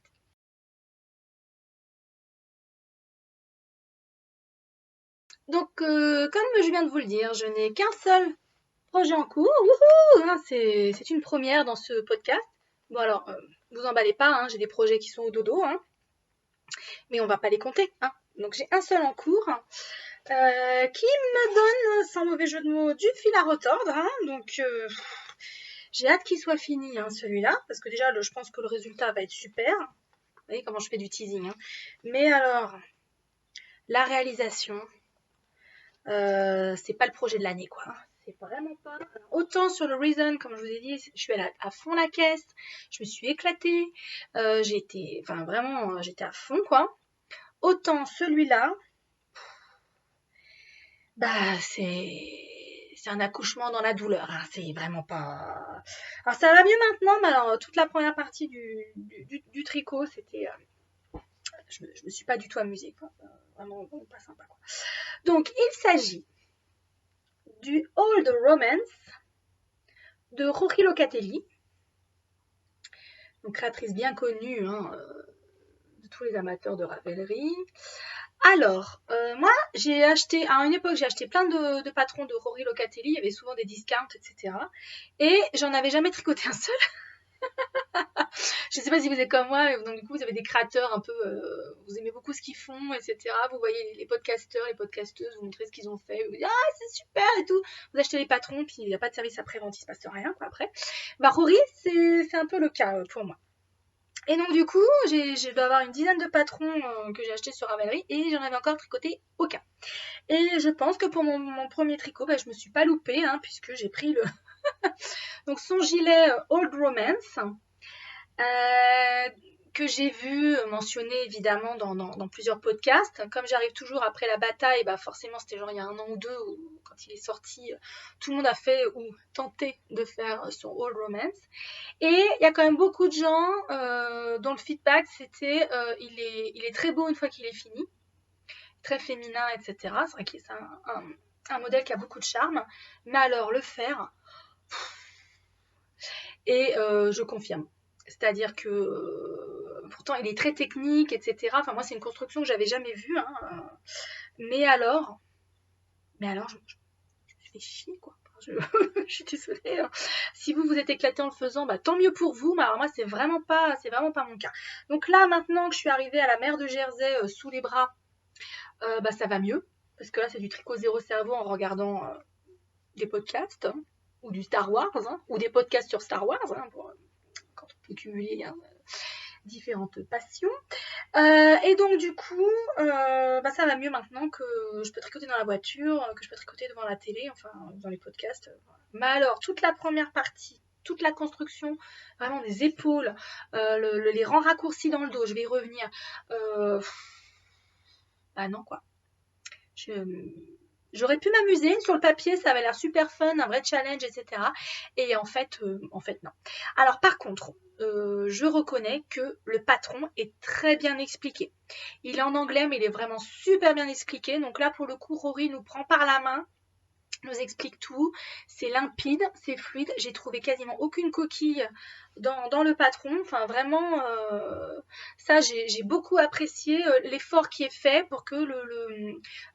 Donc, comme je viens de vous le dire, je n'ai qu'un seul projet en cours. Wouhou hein, c'est une première dans ce podcast. Bon alors, vous emballez pas, hein, j'ai des projets qui sont au dodo, hein, mais on va pas les compter. Hein. Donc j'ai un seul en cours qui me donne, sans mauvais jeu de mots, du fil à retordre. Hein, donc j'ai hâte qu'il soit fini hein, celui-là, parce que déjà je pense que le résultat va être super. Vous voyez comment je fais du teasing. Hein. Mais alors, la réalisation, c'est pas le projet de l'année quoi. C'est vraiment pas. Autant sur le Reason, comme je vous ai dit, je suis allée à fond la caisse, je me suis éclatée, j'étais à fond quoi. Autant celui-là, bah c'est un accouchement dans la douleur. Hein. C'est vraiment pas. Alors ça va mieux maintenant, mais alors toute la première partie du tricot, c'était. Je me suis pas du tout amusée quoi. Vraiment pas sympa quoi. Donc il s'agit du Old Romance de Rory Locatelli, donc créatrice bien connue hein, de tous les amateurs de Ravelry. Alors, moi, j'ai acheté, à une époque, j'ai acheté plein de patrons de Rory Locatelli, il y avait souvent des discounts, etc. Et j'en avais jamais tricoté un seul. Je sais pas si vous êtes comme moi, mais donc du coup vous avez des créateurs un peu, vous aimez beaucoup ce qu'ils font, etc. Vous voyez les podcasteurs, les podcasteuses, vous montrez ce qu'ils ont fait, vous dites ah c'est super et tout. Vous achetez les patrons, puis il n'y a pas de service après-vente, il se passe rien quoi après. Bah Rory, c'est un peu le cas pour moi. Et donc du coup, je dois avoir une dizaine de patrons que j'ai achetés sur Ravelry et j'en avais encore tricoté aucun. Et je pense que pour mon premier tricot, bah, je me suis pas loupée hein, puisque j'ai pris le donc son gilet Old Romance que j'ai vu mentionné évidemment dans plusieurs podcasts. Comme j'arrive toujours après la bataille, bah forcément c'était genre il y a un an ou deux où, quand il est sorti, tout le monde a fait ou tenté de faire son Old Romance. Et il y a quand même beaucoup de gens dont le feedback c'était il est très beau une fois qu'il est fini, très féminin, etc. C'est vrai que c'est un modèle qui a beaucoup de charme, mais alors le faire, et je confirme. C'est-à-dire que pourtant il est très technique, etc. Enfin moi c'est une construction que j'avais jamais vue, hein, mais alors, je me fais chier quoi. Je suis désolée. Hein. Si vous vous êtes éclaté en le faisant, bah, tant mieux pour vous. Mais alors moi, c'est vraiment pas mon cas. Donc là, maintenant que je suis arrivée à la mer de Jersey sous les bras, bah, ça va mieux. Parce que là, c'est du tricot zéro cerveau en regardant des podcasts, hein, ou du Star Wars, hein, ou des podcasts sur Star Wars, hein, quand on peut cumuler hein, différentes passions. Et donc du coup, bah, ça va mieux maintenant que je peux tricoter dans la voiture, que je peux tricoter devant la télé, enfin dans les podcasts. Voilà. Mais alors, toute la première partie, toute la construction, vraiment des épaules, les rangs raccourcis dans le dos, je vais y revenir. Bah non quoi. J'aurais pu m'amuser sur le papier, ça avait l'air super fun, un vrai challenge, etc. Et en fait non. Alors par contre, je reconnais que le patron est très bien expliqué. Il est en anglais, mais il est vraiment super bien expliqué. Donc là, pour le coup, Rory nous prend par la main, nous explique tout. C'est limpide, c'est fluide. J'ai trouvé quasiment aucune coquille dans le patron. Enfin, vraiment, ça, j'ai beaucoup apprécié l'effort qui est fait pour que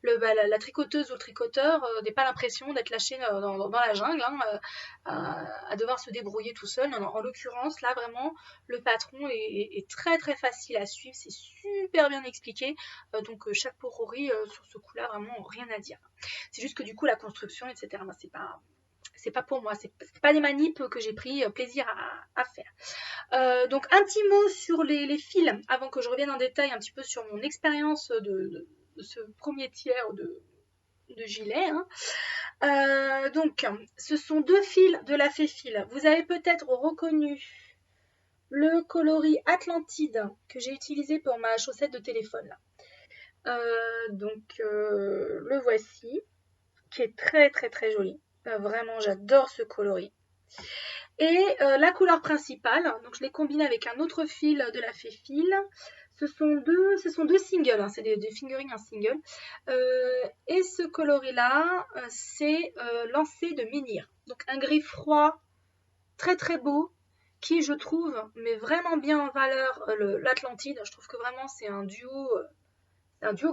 la tricoteuse ou le tricoteur n'ait pas l'impression d'être lâché dans la jungle, hein, à devoir se débrouiller tout seul. Non, non, en l'occurrence, là, vraiment, le patron est très très facile à suivre. C'est super bien expliqué. Donc, chapeau Rory sur ce coup-là, vraiment rien à dire. C'est juste que du coup, la construction, etc., moi, c'est pas pour moi, c'est pas des manips que j'ai pris plaisir à faire. Donc un petit mot sur les fils avant que je revienne en détail un petit peu sur mon expérience de ce premier tiers de gilet. Hein. Donc ce sont deux fils de la Féfil. Vous avez peut-être reconnu le coloris Atlantide que j'ai utilisé pour ma chaussette de téléphone. Donc le voici, qui est très très très joli. Vraiment, j'adore ce coloris. Et la couleur principale, donc je l'ai combinée avec un autre fil de la Féfil. Ce sont deux singles, hein, c'est des fingering en single. Et ce coloris-là, c'est lancé de Menhir. Donc un gris froid, très très beau, qui je trouve met vraiment bien en valeur l'Atlantide. Je trouve que vraiment c'est un duo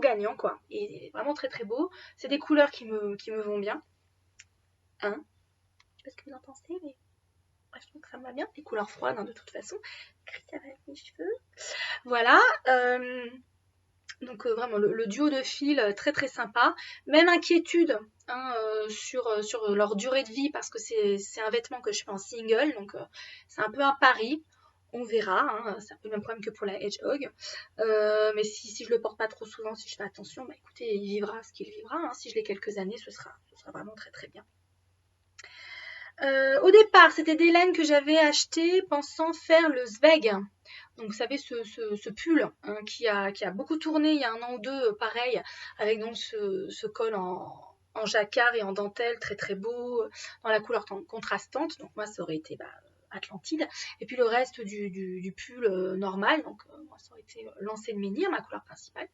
gagnant quoi. Et vraiment très très beau. C'est des couleurs qui me vont bien. Hein, je sais pas ce que vous en pensez, mais je trouve que ça me va bien. Des couleurs froides, hein, de toute façon. Gris avec mes cheveux. Voilà. Donc vraiment le duo de fils très très sympa. Même inquiétude hein, sur leur durée de vie parce que c'est un vêtement que je fais en single. Donc c'est un peu un pari. On verra, hein, c'est un peu le même problème que pour la Hedgehog. Mais si je le porte pas trop souvent, si je fais attention, bah écoutez, il vivra ce qu'il vivra. Hein. Si je l'ai quelques années, ce sera vraiment très très bien. Au départ, c'était des laines que j'avais achetées pensant faire le Zweig. Donc vous savez ce pull hein, qui a beaucoup tourné il y a un an ou deux, pareil, avec donc ce col en jacquard et en dentelle très très beau, dans la couleur contrastante. Donc moi ça aurait été Atlantide. Et puis le reste du pull normal, donc moi ça aurait été lancé de Menhir, ma couleur principale.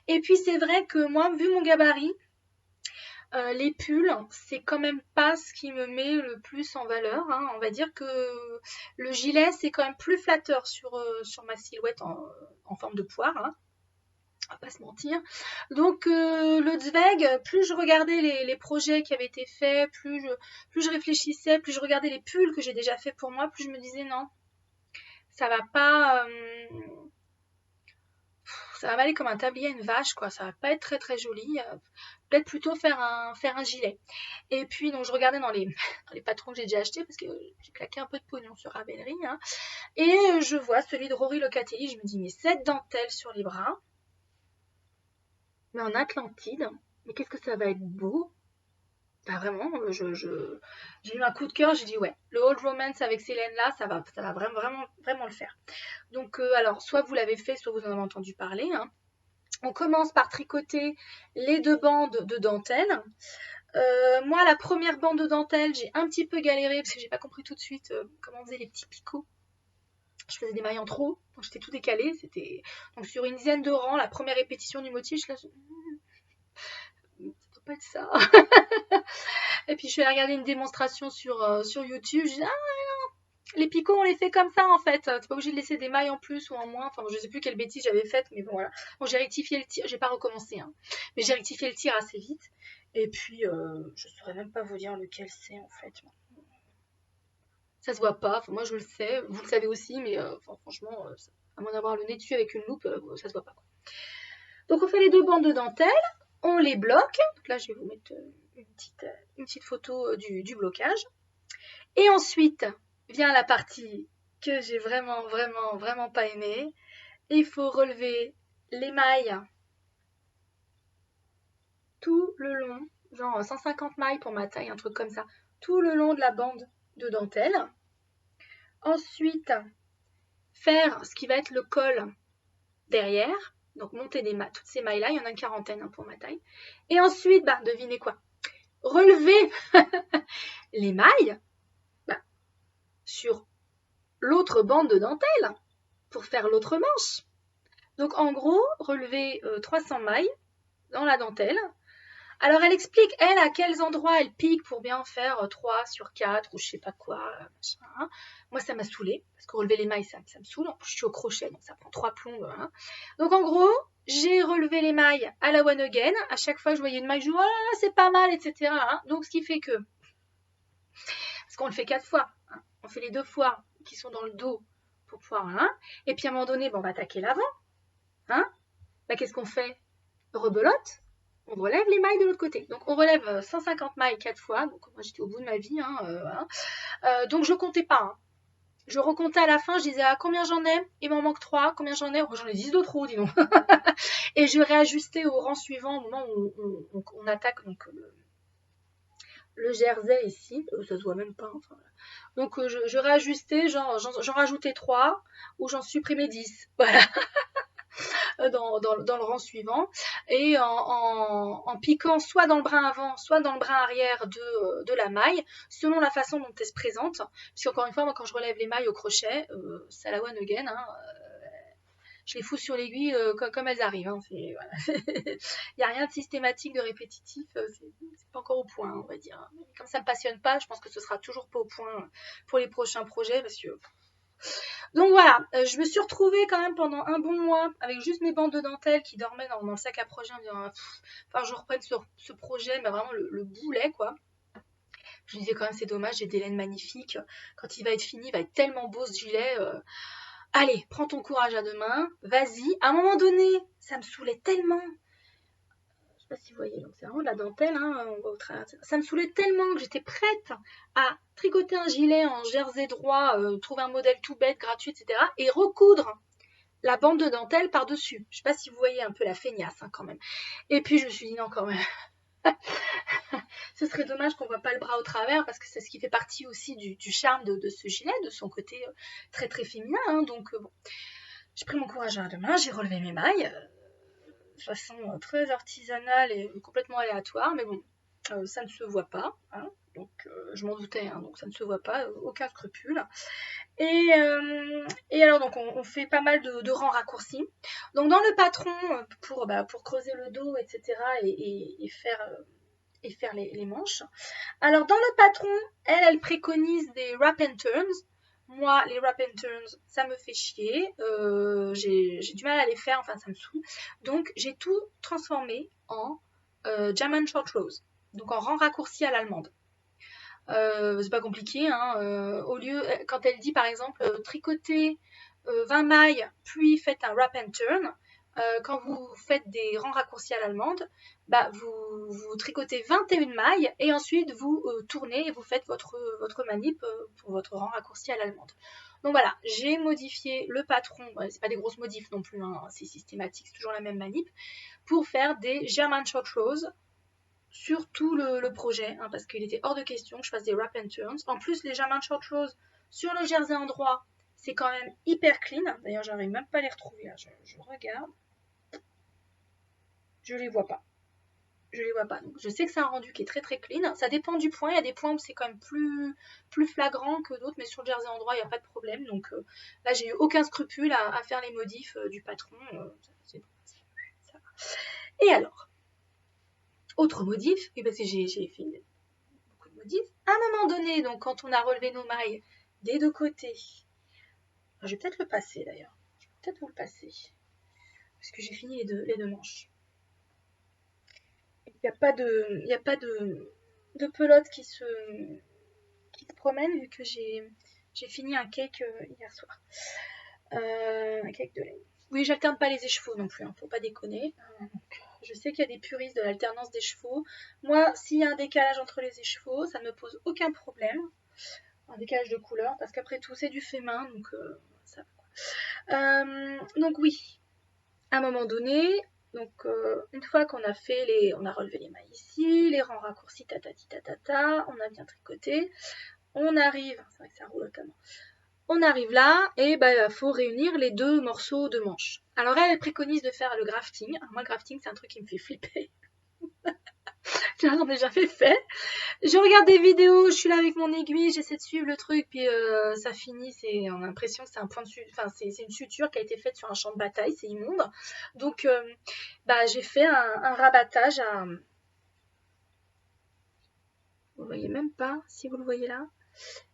Et puis c'est vrai que moi, vu mon gabarit, les pulls, c'est quand même pas ce qui me met le plus en valeur. Hein. On va dire que le gilet, c'est quand même plus flatteur sur ma silhouette en forme de poire. Hein. On va pas se mentir. Donc le Zweig, plus je regardais les projets qui avaient été faits, plus je réfléchissais, plus je regardais les pulls que j'ai déjà fait pour moi, plus je me disais non. ça va pas... ça va m'aller comme un tablier à une vache, quoi. Ça va pas être très très joli. Peut-être plutôt faire un gilet. Et puis, donc, je regardais dans les, dans les patrons que j'ai déjà achetés, parce que j'ai claqué un peu de pognon sur Ravelry, hein. Et je vois celui de Rory Locatelli. Je me dis, mais cette dentelle sur les bras, mais en Atlantide, mais qu'est-ce que ça va être beau. Bah vraiment, j'ai eu un coup de cœur, j'ai dit ouais, le Old Romance avec Célène là, ça va vraiment, vraiment, vraiment le faire. Donc alors, soit vous l'avez fait, soit vous en avez entendu parler, hein. On commence par tricoter les 2 bandes de dentelle. Moi, la première bande de dentelle, j'ai un petit peu galéré parce que j'ai pas compris tout de suite comment on faisait les petits picots. Je faisais des mailles en trop, donc j'étais tout décalé. C'était donc sur une dizaine de rangs, la première répétition du motif, là, ça doit pas être ça. Et puis je suis allée regarder une démonstration sur YouTube. Je dis, ah, les picots, on les fait comme ça en fait. T'es pas obligé de laisser des mailles en plus ou en moins. Enfin, je sais plus quelle bêtise j'avais faite, mais bon voilà. Bon, j'ai rectifié le tir, j'ai pas recommencé, hein. Mais j'ai rectifié le tir assez vite. Et puis, je saurais même pas vous dire lequel c'est en fait. Ça se voit pas. Enfin, moi, je le sais. Vous le savez aussi, mais enfin, franchement, à moins d'avoir le nez dessus avec une loupe, ça se voit pas, quoi. Donc, on fait les 2 bandes de dentelle. On les bloque. Donc là, je vais vous mettre une petite photo du blocage. Et ensuite vient la partie que j'ai vraiment, vraiment, vraiment pas aimée. Il faut relever les mailles tout le long, genre 150 mailles pour ma taille, un truc comme ça, tout le long de la bande de dentelle. Ensuite, faire ce qui va être le col derrière. Donc monter toutes ces mailles-là, il y en a une quarantaine, hein, pour ma taille. Et ensuite, bah, devinez quoi? Relever les mailles sur l'autre bande de dentelle pour faire l'autre manche. Donc en gros, relever 300 mailles dans la dentelle. Alors elle explique, elle, à quels endroits elle pique pour bien faire 3 sur 4 ou je sais pas quoi. Machin. Moi, ça m'a saoulée, parce que relever les mailles, ça me saoule. En plus, je suis au crochet, donc ça prend 3 plombes. Hein. Donc en gros, j'ai relevé les mailles à la one again. À chaque fois que je voyais une maille, je dis, oh là là, c'est pas mal, etc. Hein. Donc ce qui fait que, parce qu'on le fait 4 fois, hein. On fait les 2 fois qui sont dans le dos pour pouvoir, hein. Et puis à un moment donné, on va attaquer l'avant. Hein, bah, qu'est-ce qu'on fait? Rebelote, on relève les mailles de l'autre côté. Donc on relève 150 mailles 4 fois. Donc moi j'étais au bout de ma vie. Hein, voilà. Donc je comptais pas. Hein. Je recomptais à la fin, je disais ah, combien j'en ai? Il m'en manque 3. Combien j'en ai? Oh, j'en ai 10 de trop, dis donc. Et je réajustais au rang suivant au moment où on attaque donc, le jersey ici. Ça se voit même pas. Enfin, donc je réajustais, j'en rajoutais 3 ou j'en supprimais 10. Voilà. Dans le rang suivant et en piquant soit dans le brin avant, soit dans le brin arrière de la maille, selon la façon dont elle se présente. Puisqu'encore une fois, moi, quand je relève les mailles au crochet, c'est à la one again, hein, je les fous sur l'aiguille comme elles arrivent. Hein, voilà. Il n'y a rien de systématique, de répétitif, c'est pas encore au point, on va dire. Comme ça ne me passionne pas, je pense que ce sera toujours pas au point pour les prochains projets parce que... Donc voilà, je me suis retrouvée quand même pendant un bon mois avec juste mes bandes de dentelle qui dormaient dans le sac à projet en disant enfin je reprenne ce projet, mais vraiment le boulet quoi. Je me disais quand même c'est dommage, j'ai des laines magnifiques. Quand il va être fini, il va être tellement beau ce gilet. Allez, prends ton courage à deux mains, vas-y. À un moment donné, ça me saoulait tellement. Je sais pas si vous voyez, donc c'est vraiment de la dentelle, hein, on voit au travers. Ça me saoulait tellement que j'étais prête à tricoter un gilet en jersey droit, trouver un modèle tout bête, gratuit, etc. et recoudre la bande de dentelle par-dessus. Je sais pas si vous voyez un peu la feignasse, hein, quand même. Et puis je me suis dit non, quand même. Ce serait dommage qu'on voit pas le bras au travers parce que c'est ce qui fait partie aussi du charme de ce gilet, de son côté très très féminin. Hein, donc bon, j'ai pris mon courage à deux mains, j'ai relevé mes mailles de façon très artisanale et complètement aléatoire, mais bon, ça ne se voit pas. Hein, donc je m'en doutais, hein, donc ça ne se voit pas, aucun scrupule. Et alors donc on fait pas mal de rangs raccourcis. Donc dans le patron, pour creuser le dos, etc. et faire les manches. Alors dans le patron, elle préconise des wrap and turns. Moi, les wrap and turns, ça me fait chier. J'ai du mal à les faire, enfin ça me saoule. Donc j'ai tout transformé en German short rows. Donc en rang raccourci à l'allemande. C'est pas compliqué, hein, au lieu, quand elle dit par exemple tricoter 20 mailles, puis faites un wrap and turn, quand vous faites des rangs raccourcis à l'allemande, bah vous tricotez 21 mailles et ensuite vous tournez et vous faites votre manip pour votre rang raccourci à l'allemande. Donc voilà, j'ai modifié le patron, c'est pas des grosses modifs non plus, hein, c'est systématique, c'est toujours la même manip, pour faire des German short rows sur tout le projet, hein, parce qu'il était hors de question que je fasse des wrap and turns. En plus, les German short rows sur le jersey en droit, c'est quand même hyper clean. D'ailleurs, j'arrive même pas à les retrouver. Là. Je regarde. Je les vois pas. Je les vois pas. Donc, je sais que c'est un rendu qui est très très clean. Ça dépend du point. Il y a des points où c'est quand même plus flagrant que d'autres, mais sur le jersey en droit, il n'y a pas de problème. Donc là, j'ai eu aucun scrupule à faire les modifs du patron. Ça. Et alors, autre modif, et parce que j'ai fait beaucoup de modifs. À un moment donné, donc quand on a relevé nos mailles des deux côtés, je vais peut-être le passer d'ailleurs. Je vais peut-être vous le passer. Parce que j'ai fini les deux manches. Il n'y a pas de pelote qui se promène vu que j'ai fini un cake hier soir. Un cake de lait. Oui, j'alterne pas les écheveaux non plus, hein, faut pas déconner. Je sais qu'il y a des puristes de l'alternance des chevaux. Moi, s'il y a un décalage entre les écheveaux, ça ne me pose aucun problème. Un décalage de couleur, parce qu'après tout, c'est du fait main, donc ça va. Donc oui, à un moment donné, donc une fois qu'on a fait on a relevé les mailles ici, les rangs raccourcis, tatati tatata, on a bien tricoté, on arrive, c'est vrai que ça roule notamment. On arrive là et bah, il faut réunir les deux morceaux de manche. Alors elle préconise de faire le grafting. Alors moi, le grafting, c'est un truc qui me fait flipper. J'en ai déjà fait. Je regarde des vidéos, je suis là avec mon aiguille, j'essaie de suivre le truc, puis ça finit, on a l'impression que c'est un point de enfin c'est une suture qui a été faite sur un champ de bataille, c'est immonde. Donc bah j'ai fait un rabattage à. Vous voyez même pas, si vous le voyez là.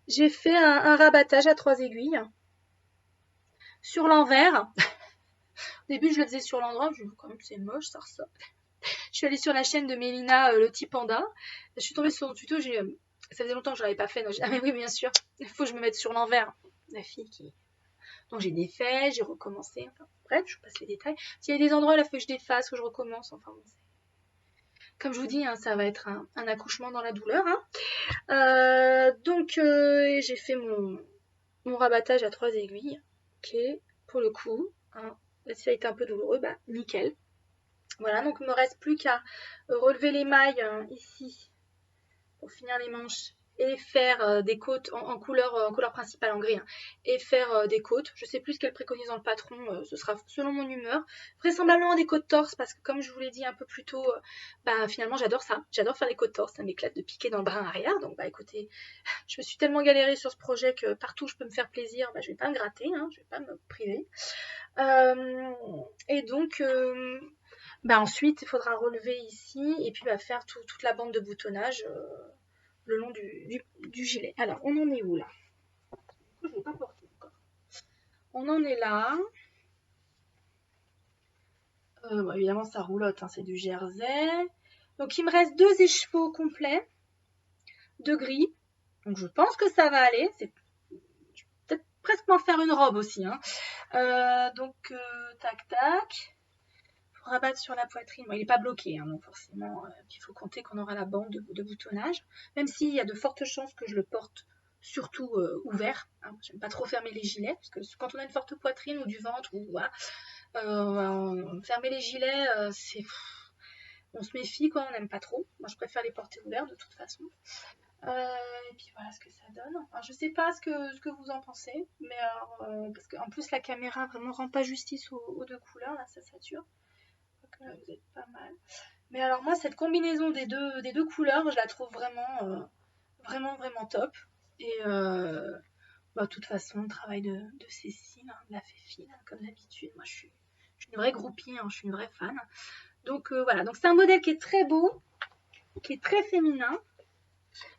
J'ai fait un rabattage à 3 aiguilles sur l'envers. Au début, je le faisais sur l'endroit, je me dis quand même c'est moche, ça ressort. Je suis allée sur la chaîne de Mélina, le petit panda. Je suis tombée sur son tuto, ça faisait longtemps que je l'avais pas fait. Donc ah mais oui, bien sûr, il faut que je me mette sur l'envers. La fille qui. Donc j'ai défait, j'ai recommencé. Enfin, bref, je vous passe les détails. S'il y a des endroits là, il faut que je défasse, que je recommence. Enfin bon, comme je vous dis, hein, ça va être un accouchement dans la douleur. Hein. Donc j'ai fait mon rabattage à 3 aiguilles, qui est pour le coup, hein, si ça a été un peu douloureux, bah nickel. Voilà, donc il me reste plus qu'à relever les mailles ici pour finir les manches et faire des côtes en couleur principale en gris, hein, et faire des côtes. Je sais plus ce qu'elle préconise dans le patron, ce sera selon mon humeur. Vraisemblablement des côtes torse parce que comme je vous l'ai dit un peu plus tôt, bah finalement j'adore ça. J'adore faire des côtes torse, ça m'éclate de piquer dans le brin arrière. Donc bah écoutez, je me suis tellement galérée sur ce projet que partout où je peux me faire plaisir, bah, je vais pas me gratter, hein, je vais pas me priver. Et donc bah ensuite, il faudra relever ici et puis bah, faire toute la bande de boutonnage le long du gilet. Alors, on en est où là? Je ne l'ai pas porté encore. On en est là. Bon, évidemment, ça roulotte, hein, c'est du jersey. Donc, il me reste 2 écheveaux complets de gris. Donc, je pense que ça va aller. Je vais peut-être presque m'en faire une robe aussi. Hein. Donc, tac, tac. Rabattre sur la poitrine. Bon, il n'est pas bloqué, hein, donc forcément, il faut compter qu'on aura la bande de boutonnage. Même s'il y a de fortes chances que je le porte surtout ouvert. Hein. J'aime pas trop fermer les gilets, parce que quand on a une forte poitrine ou du ventre, ou voilà, fermer les gilets, on se méfie, quoi, on n'aime pas trop. Moi, je préfère les porter ouverts de toute façon. Et puis voilà ce que ça donne. Alors, je sais pas ce que vous en pensez, mais alors, parce qu'en plus la caméra vraiment rend pas justice aux deux couleurs, là ça sature. Là, vous êtes pas mal. Mais alors moi, cette combinaison des deux couleurs, je la trouve vraiment top. Et bah, de toute façon, le travail de Cécile, hein, de la fait fine, hein, comme d'habitude. Moi, je suis une vraie groupie, hein, je suis une vraie fan. Donc voilà, donc c'est un modèle qui est très beau, qui est très féminin.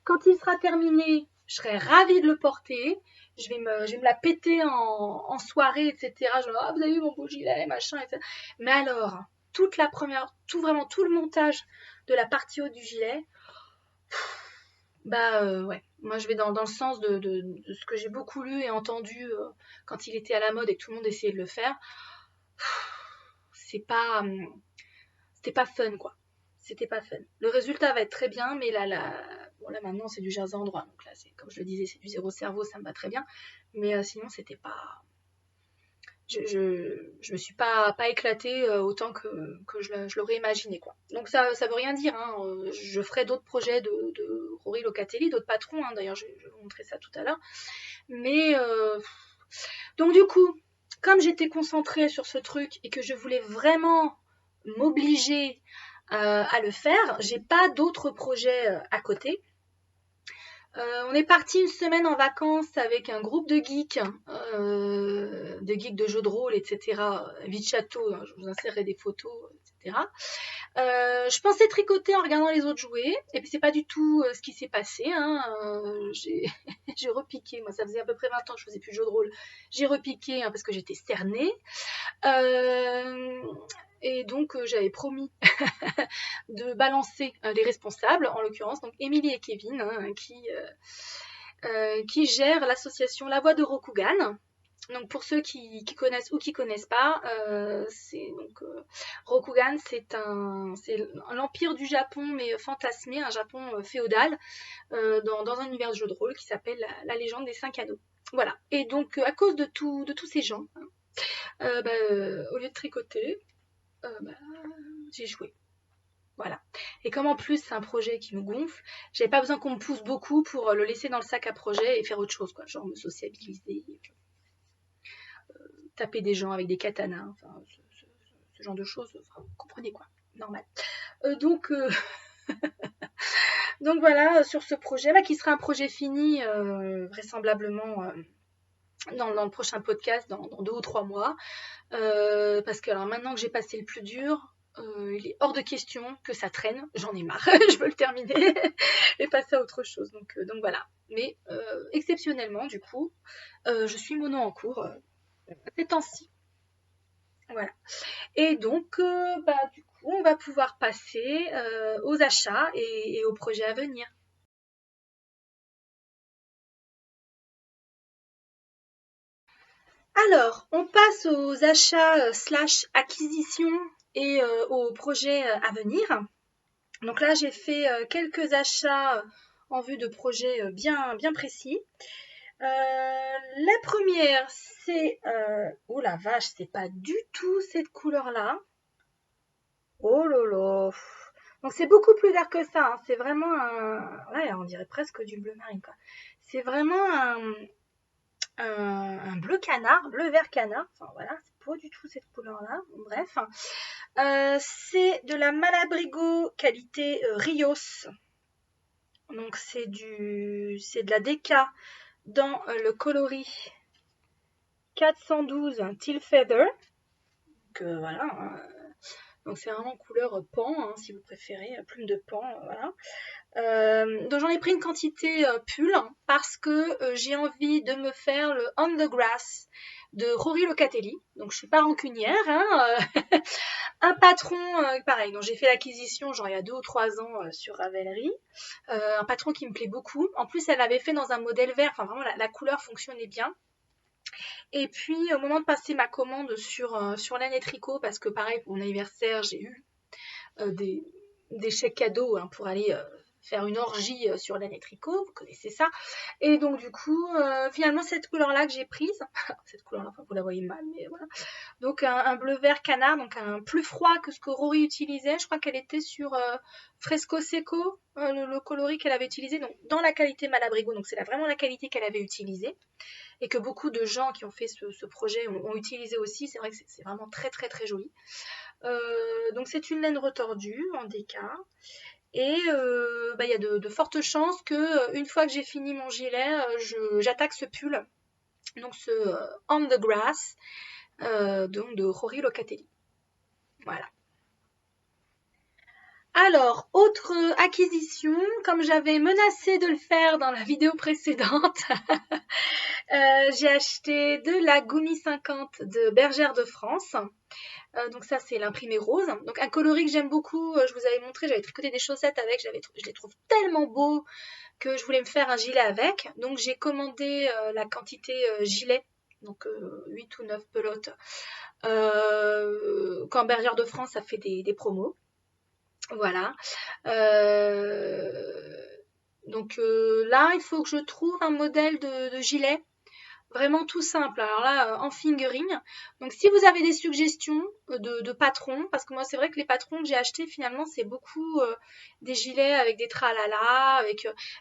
Quand il sera terminé, je serai ravie de le porter. Je vais me la péter en soirée, etc. Genre, ah, vous avez vu mon beau gilet, machin, etc. Mais alors, toute la première, vraiment tout le montage de la partie haute du gilet, Ouais, moi je vais dans le sens de ce que j'ai beaucoup lu et entendu quand il était à la mode et que tout le monde essayait de le faire. C'est pas, c'était pas fun quoi. C'était pas fun. Le résultat va être très bien, mais bon, là maintenant c'est du jazz en droit, donc là c'est comme je le disais, c'est du zéro cerveau, ça me va très bien. Mais sinon c'était pas, je me suis pas éclatée autant que je l'aurais imaginé quoi. Donc ça veut rien dire, hein. Je ferai d'autres projets de Rory Locatelli, d'autres patrons, hein. D'ailleurs je vais vous montrer ça tout à l'heure. Mais donc du coup, comme j'étais concentrée sur ce truc et que je voulais vraiment m'obliger à le faire, j'ai pas d'autres projets à côté. On est parti une semaine en vacances avec un groupe de geeks de jeux de rôle, etc. Vie de château, hein, je vous insérerai des photos, etc. Je pensais tricoter en regardant les autres jouer, et puis c'est pas du tout ce qui s'est passé. Hein. J'ai repiqué, moi ça faisait à peu près 20 ans que je faisais plus de jeux de rôle. J'ai repiqué hein, parce que j'étais cernée. Euh, et donc j'avais promis de balancer les responsables, en l'occurrence donc Émilie et Kevin, hein, qui gèrent l'association La Voix de Rokugan. Donc pour ceux qui connaissent ou qui connaissent pas, Rokugan, c'est l'empire du Japon mais fantasmé, un Japon féodal dans un univers de jeu de rôle qui s'appelle la légende des 5 anneaux. Voilà. Et donc à cause de tous ces gens, au lieu de tricoter, bah, j'ai joué. Voilà. Et comme en plus c'est un projet qui me gonfle, j'avais pas besoin qu'on me pousse beaucoup pour le laisser dans le sac à projet et faire autre chose, quoi. Genre me sociabiliser, taper des gens avec des katanas, enfin ce genre de choses, enfin, vous comprenez quoi, normal. Euh, donc, euh, donc voilà, sur ce projet, qui sera un projet fini vraisemblablement dans le prochain podcast, dans 2 ou 3 mois. Parce que alors maintenant que j'ai passé le plus dur, il est hors de question que ça traîne. J'en ai marre. Je veux le terminer et passer à autre chose. Donc voilà. Mais exceptionnellement, du coup, je suis mono en cours ces temps-ci. Voilà. Et donc, du coup, on va pouvoir passer aux achats et aux projets à venir. Alors, on passe aux achats slash acquisitions et aux projets à venir. Donc là, j'ai fait quelques achats en vue de projets bien précis. La première, c'est... oh la vache, c'est pas du tout cette couleur-là. Oh là là. Donc c'est beaucoup plus vert que ça. Hein. C'est vraiment un... Ouais, on dirait presque du bleu marine, quoi. C'est vraiment un bleu canard, bleu-vert canard. Enfin voilà, c'est pas du tout cette couleur-là. Bon, bref. C'est de la Malabrigo qualité Rios. Donc c'est de la DK dans le coloris 412 Teal Feather. Donc voilà. Hein. Donc c'est vraiment couleur pan, hein, si vous préférez, plume de pan, voilà. Donc j'en ai pris une quantité pull parce que j'ai envie de me faire le On the Grass de Rory Locatelli. Donc je suis pas rancunière, hein, un patron pareil. Donc j'ai fait l'acquisition genre il y a 2 ou 3 ans sur Ravelry. Un patron qui me plaît beaucoup. En plus elle l'avait fait dans un modèle vert. Enfin vraiment la couleur fonctionnait bien. Et puis au moment de passer ma commande sur l'année tricot, parce que pareil pour mon anniversaire j'ai eu des chèques cadeaux hein, pour aller faire une orgie sur l'année tricot, vous connaissez ça. Et donc du coup, finalement cette couleur-là que j'ai prise, cette couleur-là, enfin, vous la voyez mal, mais voilà. Donc un bleu vert canard, donc un plus froid que ce que Rory utilisait. Je crois qu'elle était sur Fresco Seco, le coloris qu'elle avait utilisé, donc dans la qualité Malabrigo, donc c'est vraiment la qualité qu'elle avait utilisée et que beaucoup de gens qui ont fait ce projet ont utilisé aussi. C'est vrai que c'est vraiment très très très joli. Donc c'est une laine retordue en DK. Et il y a de fortes chances que une fois que j'ai fini mon gilet, j'attaque ce pull, donc ce On the Grass, donc de Rory Locatelli. Voilà. Alors, autre acquisition, comme j'avais menacé de le faire dans la vidéo précédente, j'ai acheté de la Gumi 50 de Bergère de France. Donc ça c'est l'imprimé rose. Donc un coloris que j'aime beaucoup, je vous avais montré, j'avais tricoté des chaussettes avec, je les trouve tellement beaux, que je voulais me faire un gilet avec. Donc j'ai commandé la quantité gilet, donc 8 ou 9 pelotes. Quand Bergère de France a fait des promos. Voilà. Donc là, il faut que je trouve un modèle de gilet vraiment tout simple. Alors là, en fingering. Donc si vous avez des suggestions de patrons, parce que moi c'est vrai que les patrons que j'ai achetés finalement c'est beaucoup des gilets avec des tralala,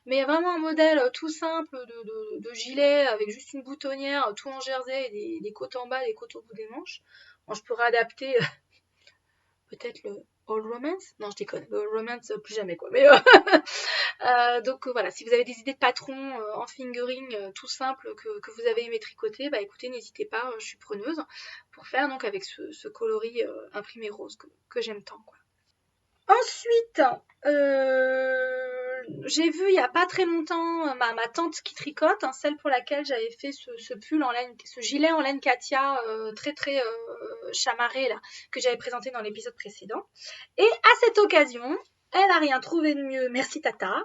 mais vraiment un modèle tout simple de gilet avec juste une boutonnière, tout en jersey, et des côtes en bas, des côtes au bout des manches. Bon, je pourrais adapter peut-être le All Romance. Non, je déconne. Le All Romance, plus jamais quoi. Mais donc voilà, si vous avez des idées de patrons en fingering tout simple que vous avez aimé tricoter, bah écoutez, n'hésitez pas, je suis preneuse pour faire donc avec ce coloris imprimé rose que j'aime tant quoi. Ensuite, j'ai vu il n'y a pas très longtemps ma tante qui tricote, hein, celle pour laquelle j'avais fait ce pull en laine, ce gilet en laine Katia très très chamarré là, que j'avais présenté dans l'épisode précédent. Et à cette occasion, elle n'a rien trouvé de mieux, merci Tata,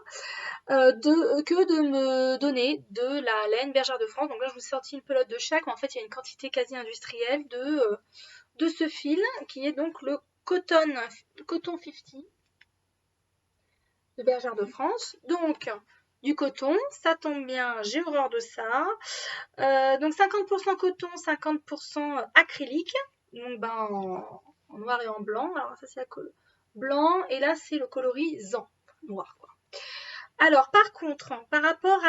que de me donner de la laine Bergère de France. Donc là, je vous ai sorti une pelote de chaque, mais en fait, il y a une quantité quasi industrielle de ce fil qui est donc le Coton 50 de Bergère de France. Donc, du coton, ça tombe bien, j'ai horreur de ça. Donc 50% coton, 50% acrylique. Donc en noir et en blanc. Alors ça c'est la colle blanc et là c'est le coloris Zan, noir quoi. Alors par contre, par rapport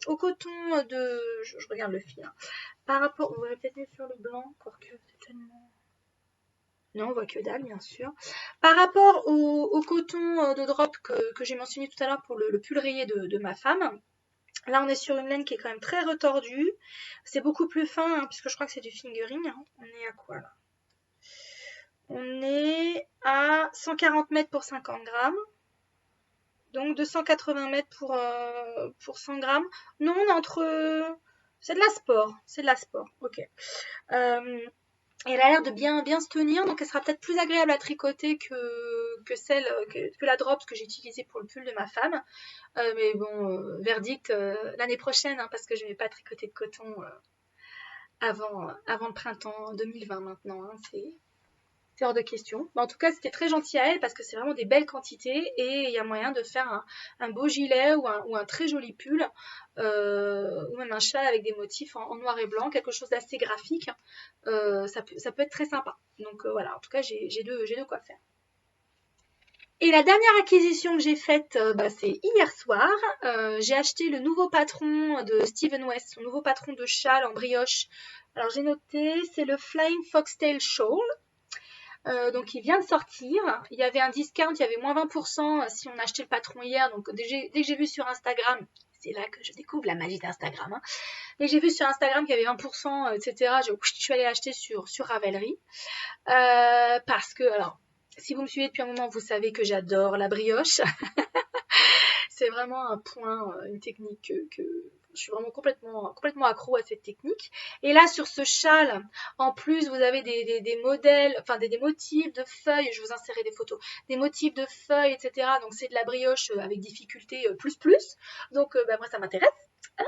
au coton je regarde le fil. Hein. Par rapport, on va peut-être mettre sur le blanc, quoique c'est tellement. Non, on voit que dalle, bien sûr. Par rapport au coton de drop que j'ai mentionné tout à l'heure pour le pull rayé de ma femme, là on est sur une laine qui est quand même très retordue. C'est beaucoup plus fin, hein, puisque je crois que c'est du fingering. Hein. On est à quoi là? On est à 140 mètres pour 50 grammes. Donc 280 mètres pour 100 grammes. Non, on est entre. C'est de la sport. C'est de la sport. Ok. Et elle a l'air de bien se tenir, donc elle sera peut-être plus agréable à tricoter que la drops que j'ai utilisée pour le pull de ma femme. Mais bon, verdict l'année prochaine, hein, parce que je ne vais pas tricoter de coton avant le printemps 2020 maintenant. Hein, c'est hors de question. Mais en tout cas, c'était très gentil à elle parce que c'est vraiment des belles quantités et il y a moyen de faire un beau gilet ou un très joli pull ou même un châle avec des motifs en noir et blanc, quelque chose d'assez graphique. Ça peut être très sympa. Donc voilà, en tout cas, j'ai de quoi faire. Et la dernière acquisition que j'ai faite, c'est hier soir. J'ai acheté le nouveau patron de Steven West, son nouveau patron de châle en brioche. Alors j'ai noté, c'est le Flying Foxtail Shawl. Donc il vient de sortir. Il y avait un discount, il y avait moins 20% si on achetait le patron hier. Donc dès que j'ai vu sur Instagram, c'est là que je découvre la magie d'Instagram. Hein. Dès que j'ai vu sur Instagram qu'il y avait 20%, etc., je suis allée acheter sur Ravelry. Parce que, alors, si vous me suivez depuis un moment, vous savez que j'adore la brioche. C'est vraiment un point, une technique que je suis vraiment complètement accro à cette technique. Et là, sur ce châle, en plus, vous avez des modèles, enfin des motifs de feuilles, je vous insérer des photos, des motifs de feuilles, etc. Donc c'est de la brioche avec difficulté plus. Donc moi, ça m'intéresse. Hein,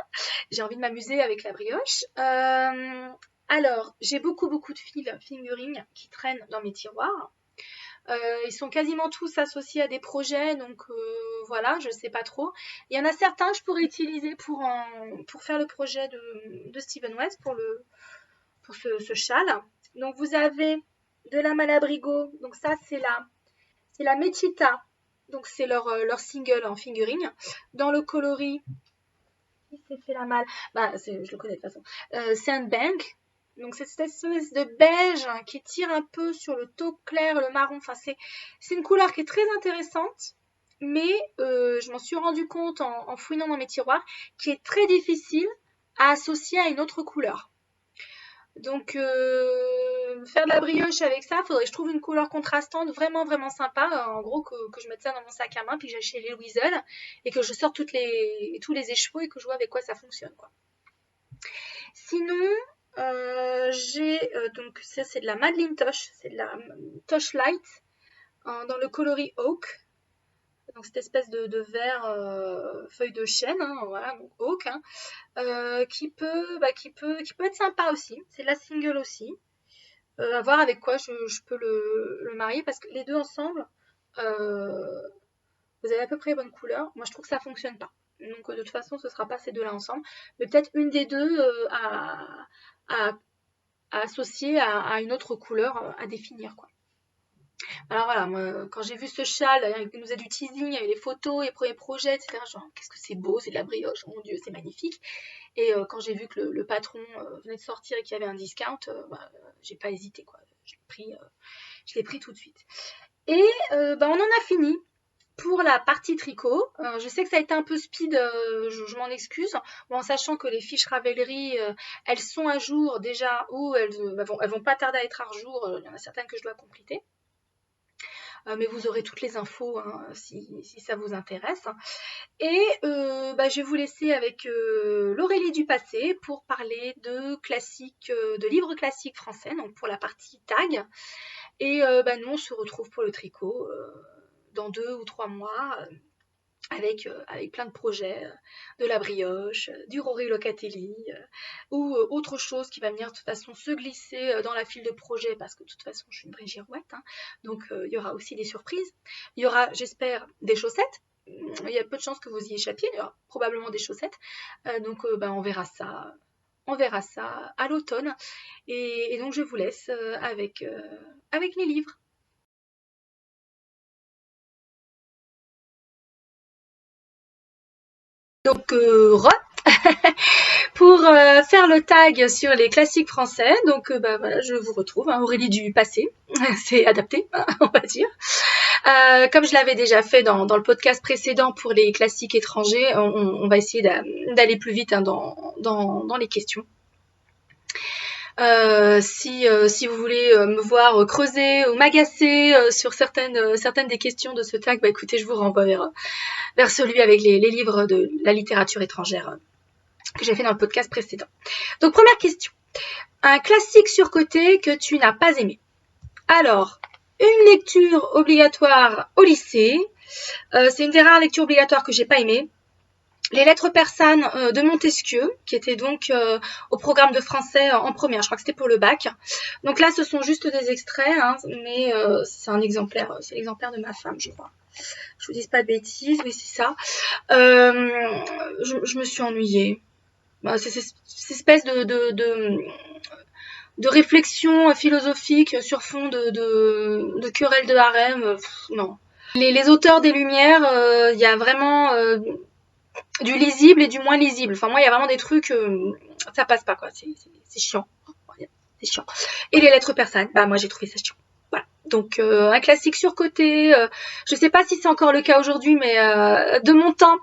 j'ai envie de m'amuser avec la brioche. Alors, j'ai beaucoup de fils fingering qui traînent dans mes tiroirs. Ils sont quasiment tous associés à des projets, donc voilà, je ne sais pas trop. Il y en a certains que je pourrais utiliser pour faire le projet de Steven West, pour ce châle. Donc vous avez de la Malabrigo, donc ça c'est la Mechita, donc c'est leur single en fingering. Dans le coloris, qui s'est fait la malle, je le connais de toute façon, Sandbank. Donc cette espèce de beige qui tire un peu sur le taupe clair, le marron. Enfin, c'est une couleur qui est très intéressante, mais je m'en suis rendu compte en fouinant dans mes tiroirs, qui est très difficile à associer à une autre couleur. Donc faire de la brioche avec ça, faudrait que je trouve une couleur contrastante vraiment sympa. En gros que je mette ça dans mon sac à main, puis que j'achète chez les Louisel et que je sorte tous les écheveaux et que je vois avec quoi ça fonctionne. Quoi. Sinon, j'ai donc ça c'est de la Madeline Tosh, c'est de la Tosh Light dans le coloris Oak. donc cette espèce de vert feuille de chêne, hein, voilà, donc oak, hein, qui peut être sympa aussi. C'est la single aussi. À voir avec quoi je peux le marier parce que les deux ensemble, euh, vous avez à peu près les bonnes couleurs. Moi, je trouve que ça fonctionne pas. Donc, de toute façon, ce sera pas ces deux-là ensemble. Mais peut-être une des deux à, à associer à une autre couleur à définir, quoi. Alors voilà, moi, quand j'ai vu ce châle, il nous a du teasing, il y avait les photos, les premiers projets, etc. Genre, qu'est-ce que c'est beau, c'est de la brioche, oh mon Dieu, c'est magnifique. Et quand j'ai vu que le patron venait de sortir et qu'il y avait un discount, j'ai pas hésité, quoi. Je l'ai pris tout de suite. Et on en a fini pour la partie tricot. Je sais que ça a été un peu speed, je m'en excuse, en sachant que les fiches Ravelry, elles sont à jour déjà, ou elles vont pas tarder à être à jour, il y en a certaines que je dois compléter. Mais vous aurez toutes les infos hein, si ça vous intéresse. Et je vais vous laisser avec l'Aurélie du passé pour parler de classiques, de livres classiques français, donc pour la partie tag. Et nous, on se retrouve pour le tricot dans 2 ou 3 mois avec plein de projets, de la brioche, du Rory Locatelli ou autre chose qui va venir de toute façon se glisser dans la file de projet parce que de toute façon je suis une vraie girouette. Hein. Donc il y aura aussi des surprises. Il y aura, j'espère, des chaussettes. Il y a peu de chances que vous y échappiez. Il y aura probablement des chaussettes. Donc on verra ça. On verra ça à l'automne. Et donc je vous laisse avec les livres. Donc, pour faire le tag sur les classiques français, donc voilà, je vous retrouve, hein, Aurélie du passé, c'est adapté, hein, on va dire. Comme je l'avais déjà fait dans le podcast précédent pour les classiques étrangers, on va essayer d'aller plus vite hein, dans les questions. Si vous voulez me voir creuser ou m'agacer sur certaines des questions de ce tag, écoutez, je vous renvoie vers celui avec les livres de la littérature étrangère que j'ai fait dans le podcast précédent. Donc première question, un classique surcoté que tu n'as pas aimé. Alors, une lecture obligatoire au lycée, c'est une des rares lectures obligatoires que j'ai pas aimé. Les lettres persanes de Montesquieu, qui étaient donc au programme de français en première, je crois que c'était pour le bac. Donc là, ce sont juste des extraits, hein, mais c'est l'exemplaire de ma femme, je crois. Je vous dis pas de bêtises, oui c'est ça. Je me suis ennuyée. C'est cette espèce de réflexion philosophique sur fond de querelle de harem. Non. Les auteurs des Lumières, il y a vraiment du lisible et du moins lisible. Enfin, moi, il y a vraiment des trucs, ça passe pas, quoi. C'est chiant. C'est chiant. Et les lettres persanes, moi, j'ai trouvé ça chiant. Voilà. Donc, un classique surcoté. Je sais pas si c'est encore le cas aujourd'hui, mais de mon temps,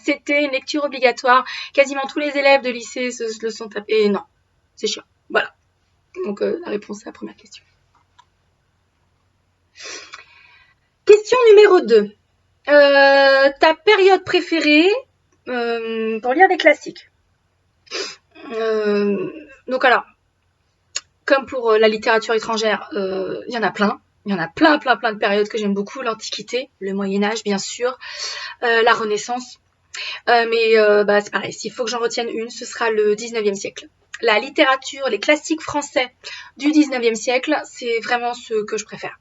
c'était une lecture obligatoire. Quasiment tous les élèves de lycée se le sont tapés. Non, c'est chiant. Voilà. Donc, la réponse à la première question. Question numéro 2. Ta période préférée pour lire des classiques. Donc alors, comme pour la littérature étrangère, il y en a plein. Il y en a plein de périodes que j'aime beaucoup. L'Antiquité, le Moyen-Âge, bien sûr, la Renaissance. Mais c'est pareil, s'il faut que j'en retienne une, ce sera le 19e siècle. La littérature, les classiques français du 19e siècle, c'est vraiment ce que je préfère.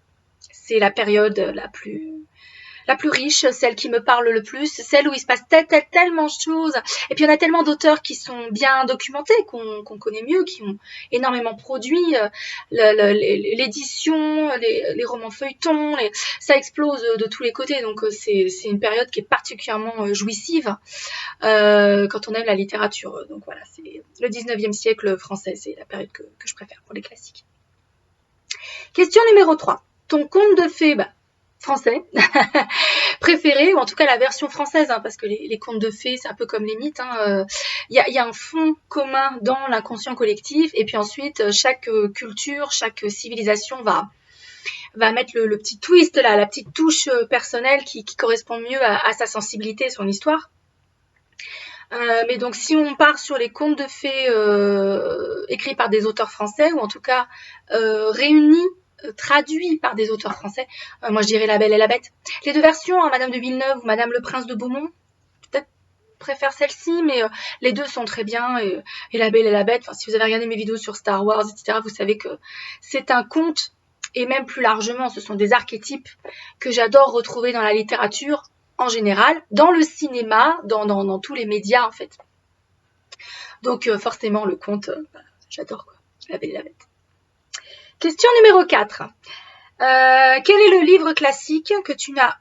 C'est la période la plus riche, celle qui me parle le plus, celle où il se passe tellement de choses. Et puis il y en a tellement d'auteurs qui sont bien documentés, qu'on connaît mieux, qui ont énormément produit. L'édition, les romans feuilletons, ça explose de tous les côtés. Donc c'est une période qui est particulièrement jouissive quand on aime la littérature. Donc voilà, c'est le 19e siècle français, c'est la période que je préfère pour les classiques. Question numéro 3. Ton conte de fées, français préféré, ou en tout cas la version française, hein, parce que les contes de fées, c'est un peu comme les mythes. Il y a un fond commun dans l'inconscient collectif, et puis ensuite, chaque culture, chaque civilisation va mettre le petit twist, là, la petite touche personnelle qui correspond mieux à sa sensibilité et son histoire. Mais donc, si on part sur les contes de fées écrits par des auteurs français, ou en tout cas réunis traduits par des auteurs français. Moi, je dirais La Belle et la Bête. Les deux versions, hein, Madame de Villeneuve ou Madame le Prince de Beaumont, peut-être préfère celle-ci, mais les deux sont très bien. Et La Belle et la Bête, si vous avez regardé mes vidéos sur Star Wars, etc., vous savez que c'est un conte, et même plus largement, ce sont des archétypes que j'adore retrouver dans la littérature en général, dans le cinéma, dans tous les médias en fait. Donc forcément le conte, j'adore quoi, La Belle et la Bête. Question numéro 4. Quel est le livre classique que tu as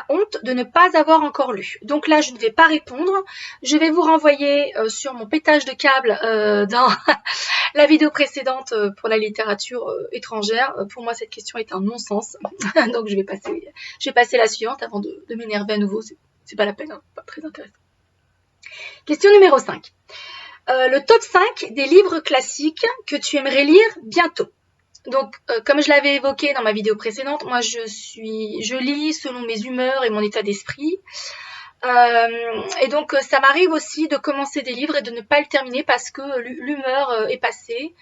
honte de ne pas avoir encore lu? Donc là, je ne vais pas répondre. Je vais vous renvoyer sur mon pétage de câble dans la vidéo précédente pour la littérature étrangère. Pour moi, cette question est un non-sens. Donc je vais passer la suivante avant de m'énerver à nouveau. C'est pas la peine, hein, pas très intéressant. Question numéro 5. Le top 5 des livres classiques que tu aimerais lire bientôt. Donc, comme je l'avais évoqué dans ma vidéo précédente, moi je lis selon mes humeurs et mon état d'esprit. Et donc, ça m'arrive aussi de commencer des livres et de ne pas le terminer parce que l'humeur est passée.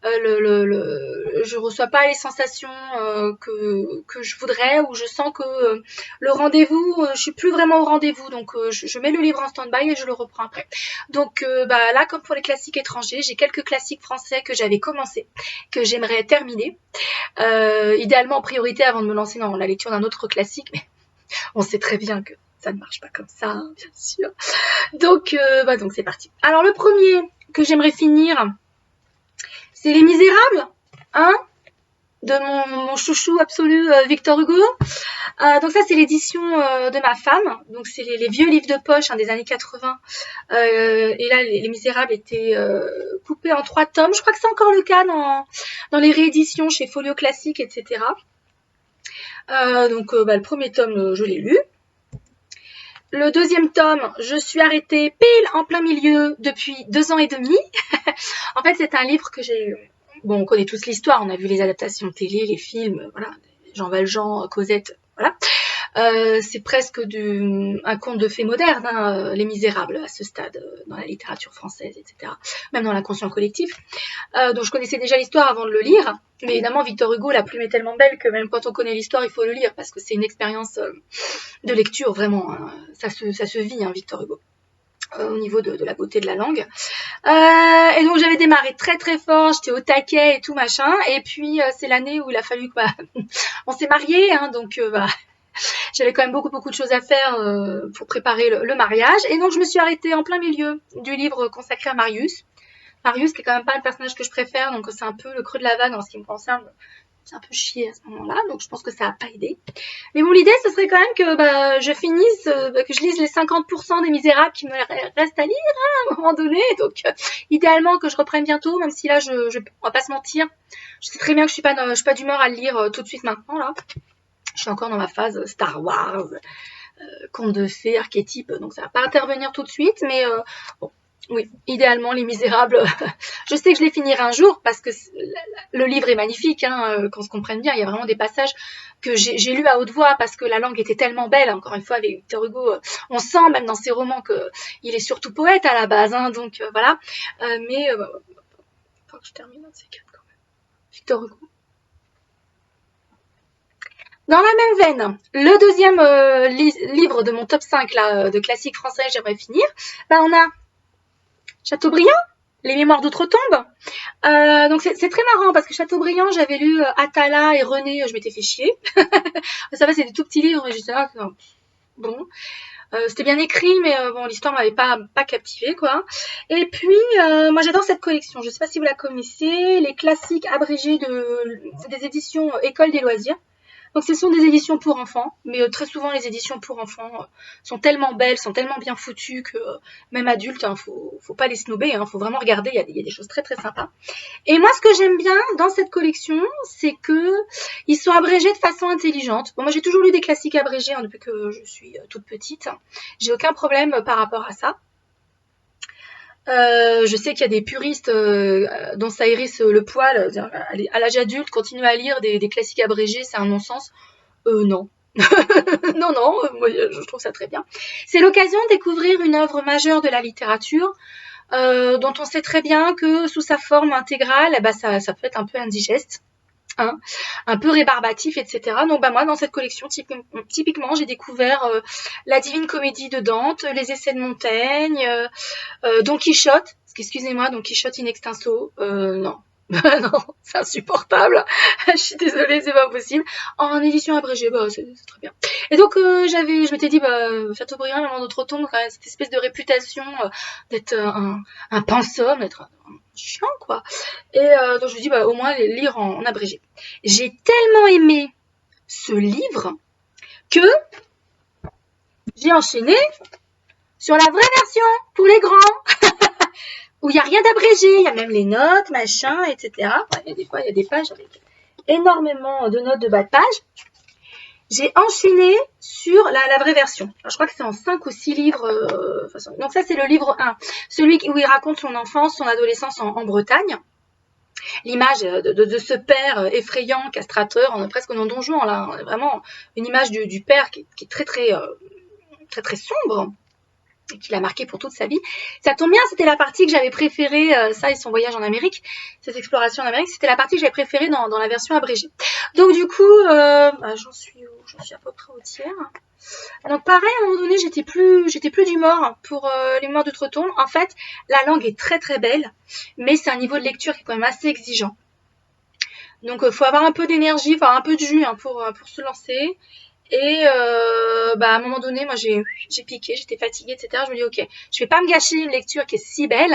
Je reçois pas les sensations que je voudrais, ou je sens que le rendez-vous, je suis plus vraiment au rendez-vous, donc je mets le livre en stand-by et je le reprends après. Donc là, comme pour les classiques étrangers, j'ai quelques classiques français que j'avais commencé, que j'aimerais terminer, idéalement en priorité avant de me lancer dans la lecture d'un autre classique, mais on sait très bien que ça ne marche pas comme ça, hein, bien sûr. Donc c'est parti. Alors le premier que j'aimerais finir, c'est Les Misérables, hein, de mon chouchou absolu Victor Hugo. Donc ça, c'est l'édition de ma femme. Donc c'est les vieux livres de poche, hein, des années 80. Et là, les Misérables étaient coupés en 3 tomes. Je crois que c'est encore le cas dans les rééditions chez Folio Classique, etc. Le premier tome, je l'ai lu. Le deuxième tome, je suis arrêtée pile en plein milieu depuis 2 ans et demi. En fait, c'est un livre que j'ai eu. Bon, on connaît tous l'histoire, on a vu les adaptations télé, les films, voilà, Jean Valjean, Cosette, voilà. C'est presque un conte de fées moderne, hein, Les Misérables, à ce stade, dans la littérature française, etc. Même dans l'inconscient collectif. Donc je connaissais déjà l'histoire avant de le lire. Mais évidemment, Victor Hugo, la plume est tellement belle que même quand on connaît l'histoire, il faut le lire, parce que c'est une expérience de lecture, vraiment. Hein. Ça se vit, hein, Victor Hugo. Au niveau de la beauté de la langue. Et donc j'avais démarré très très fort, j'étais au taquet et tout machin. Et puis c'est l'année où il a fallu que on s'est mariés, hein, donc j'avais quand même beaucoup de choses à faire pour préparer le mariage. Et donc je me suis arrêtée en plein milieu du livre consacré à Marius. Marius qui est quand même pas le personnage que je préfère, donc c'est un peu le creux de la vague en ce qui me concerne. C'est un peu chier à ce moment-là, donc je pense que ça n'a pas aidé. Mais bon, l'idée, ce serait quand même que je finisse, que je lise les 50% des Misérables qui me restent à lire, hein, à un moment donné. Donc, idéalement, que je reprenne bientôt, même si là, on va pas se mentir, je sais très bien que je suis pas d'humeur à le lire tout de suite maintenant, là. Je suis encore dans ma phase Star Wars, conte de fées, archétype, donc ça va pas intervenir tout de suite, mais bon. Oui, idéalement, Les Misérables. Je sais que je les finirai un jour parce que le livre est magnifique, hein, qu'on se comprenne bien. Il y a vraiment des passages que j'ai lus à haute voix parce que la langue était tellement belle. Encore une fois, avec Victor Hugo, on sent même dans ses romans qu'il est surtout poète à la base. Hein, donc voilà. Mais faut que je termine dans ces 4 quand même. Victor Hugo. Dans la même veine, le deuxième livre de mon top 5 là, de classiques français, j'aimerais finir. On a Chateaubriand, Les Mémoires d'Outre-Tombe. Donc c'est très marrant parce que Chateaubriand, j'avais lu Atala et René, je m'étais fait chier. Ça va, c'est des tout petits livres, mais j'étais là, bon. C'était bien écrit, mais bon, l'histoire m'avait pas captivé, quoi. Et puis, moi j'adore cette collection. Je sais pas si vous la connaissez, les classiques abrégés des éditions École des loisirs. Donc ce sont des éditions pour enfants, mais très souvent les éditions pour enfants sont tellement belles, sont tellement bien foutues que même adultes, hein, faut pas les snober, hein, faut vraiment regarder, il y a des choses très très sympas. Et moi ce que j'aime bien dans cette collection, c'est que ils sont abrégés de façon intelligente. Bon, moi j'ai toujours lu des classiques abrégés, hein, depuis que je suis toute petite. J'ai aucun problème par rapport à ça. Je sais qu'il y a des puristes dont ça hérisse le poil, à l'âge adulte, continuer à lire des classiques abrégés, c'est un non-sens. Non. non, moi, je trouve ça très bien. C'est l'occasion de découvrir une œuvre majeure de la littérature, dont on sait très bien que sous sa forme intégrale, ça peut être un peu indigeste. hein, un peu rébarbatif, etc. Donc bah moi dans cette collection typiquement j'ai découvert la Divine Comédie de Dante, les Essais de Montaigne, Don Quichotte, excusez-moi, Don Quichotte in extenso, non. Non, c'est insupportable. Je suis désolée, c'est pas possible. En édition abrégée, bah c'est très bien. Et donc je m'étais dit, bah Chateaubriand, Maman d'Outre-Tombe, cette espèce de réputation d'être un pensum, d'être un chiant quoi. Et donc je me dis, bah au moins les lire en abrégé. J'ai tellement aimé ce livre que j'ai enchaîné sur la vraie version pour les grands. Où il n'y a rien d'abrégé, il y a même les notes, machin, etc. Ouais, il y a des fois, il y a des pages avec énormément de notes de bas de page. J'ai enchaîné sur la vraie version. Alors, je crois que c'est en 5 ou 6 livres. Donc ça, c'est le livre 1. Celui où il raconte son enfance, son adolescence en Bretagne. L'image de ce père effrayant, castrateur, on est presque dans Donjon, là. On a vraiment une image du père qui est très, très sombre. Qui l'a marqué pour toute sa vie. Ça tombe bien, c'était la partie que j'avais préférée, ça et son voyage en Amérique, cette exploration en Amérique, c'était la partie que j'avais préférée dans la version abrégée. Donc du coup, j'en suis à peu près au tiers. Donc pareil, à un moment donné, j'étais plus d'humeur pour les Mémoires d'Outre-Tombe. En fait, la langue est très très belle, mais c'est un niveau de lecture qui est quand même assez exigeant. Donc faut avoir un peu d'énergie, enfin un peu de jus pour se lancer. Et à un moment donné, moi j'ai piqué, j'étais fatiguée, etc. Je me dis ok, je vais pas me gâcher une lecture qui est si belle.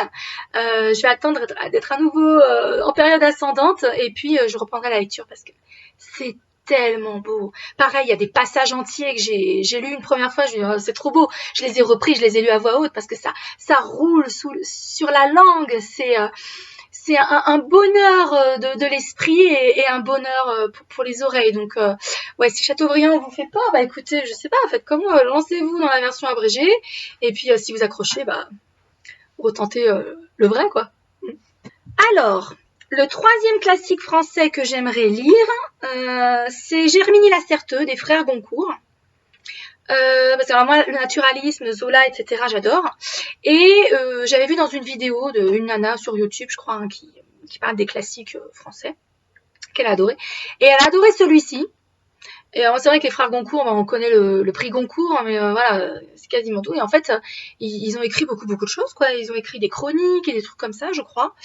Je vais attendre d'être à nouveau en période ascendante et puis je reprendrai la lecture parce que c'est tellement beau. Pareil, il y a des passages entiers que j'ai lus une première fois, je me dis oh, c'est trop beau. Je les ai repris, je les ai lus à voix haute parce que ça roule sur la langue, c'est un bonheur de l'esprit et un bonheur pour les oreilles. Donc, ouais, si Chateaubriand vous fait peur, bah écoutez, je sais pas, faites comme moi, lancez-vous dans la version abrégée. Et puis, si vous accrochez, bah, retentez le vrai, quoi. Alors, le troisième classique français que j'aimerais lire, c'est Germinie la Certeux des frères Goncourt. Parce que alors moi, le naturalisme, Zola, etc., j'adore. Et j'avais vu dans une vidéo d'une nana sur YouTube, je crois, hein, qui parle des classiques français, qu'elle a adoré. Et elle a adoré celui-ci. Et c'est vrai que les frères Goncourt, on connaît le prix Goncourt, hein, mais voilà, c'est quasiment tout. Et en fait, ils ont écrit beaucoup de choses, quoi. Ils ont écrit des chroniques et des trucs comme ça, je crois.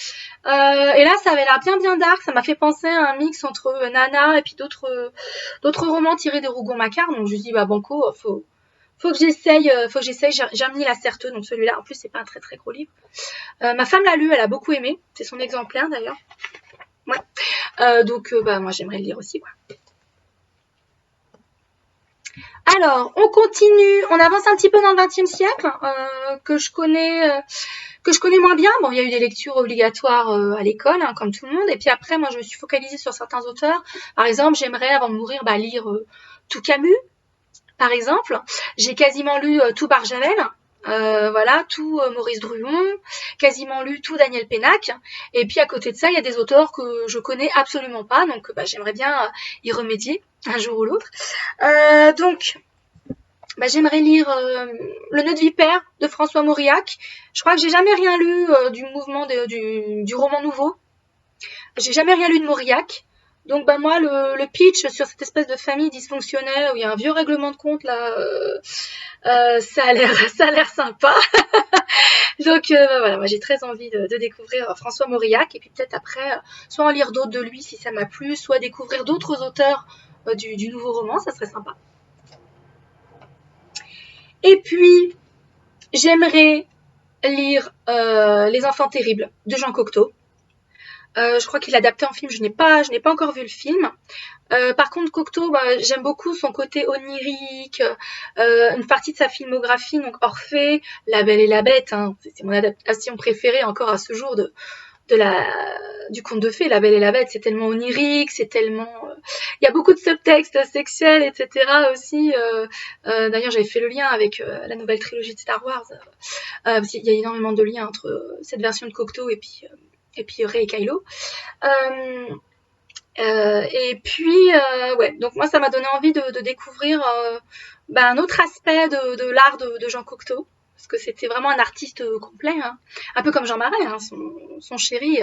Et là, ça avait l'air bien dark. Ça m'a fait penser à un mix entre Nana et puis d'autres romans tirés des Rougon-Macquart. Donc je me dis, bah Banco, faut que j'essaye Germinie la Certeux. Donc celui-là, en plus, c'est pas un très très gros livre. Ma femme l'a lu, elle a beaucoup aimé. C'est son exemplaire d'ailleurs. Ouais. Donc moi j'aimerais le lire aussi, quoi. Alors, on continue, on avance un petit peu dans le XXe siècle, que je connais moins bien. Bon, il y a eu des lectures obligatoires à l'école, hein, comme tout le monde. Et puis après, moi, je me suis focalisée sur certains auteurs. Par exemple, j'aimerais, avant de mourir, lire tout Camus, par exemple. J'ai quasiment lu tout Barjavel. Voilà, tout Maurice Druon, quasiment lu tout Daniel Pénac. Et puis à côté de ça, il y a des auteurs que je connais absolument pas, donc j'aimerais bien y remédier un jour ou l'autre. Donc, j'aimerais lire Le Nœud de Vipère de François Mauriac. Je crois que j'ai jamais rien lu du mouvement du roman nouveau. J'ai jamais rien lu de Mauriac. Donc moi le pitch sur cette espèce de famille dysfonctionnelle où il y a un vieux règlement de compte là, ça a l'air sympa. Donc voilà, moi j'ai très envie de découvrir François Mauriac et puis peut-être après soit en lire d'autres de lui si ça m'a plu, soit découvrir d'autres auteurs du nouveau roman, ça serait sympa. Et puis j'aimerais lire Les Enfants Terribles de Jean Cocteau. Je crois qu'il l'a adapté en film, je n'ai pas encore vu le film. Par contre, Cocteau, j'aime beaucoup son côté onirique, une partie de sa filmographie, donc Orphée, La Belle et la Bête, hein, c'est mon adaptation préférée encore à ce jour du conte de fées, La Belle et la Bête, c'est tellement onirique, c'est tellement... Il y a beaucoup de subtextes sexuels, etc. aussi. D'ailleurs, j'avais fait le lien avec la nouvelle trilogie de Star Wars. Il y a énormément de liens entre cette version de Cocteau et puis Rey et Kylo. Et puis, ouais, donc moi, ça m'a donné envie de découvrir un autre aspect de l'art de Jean Cocteau. parce que c'était vraiment un artiste complet, hein. Un peu comme Jean Marais, hein, son chéri,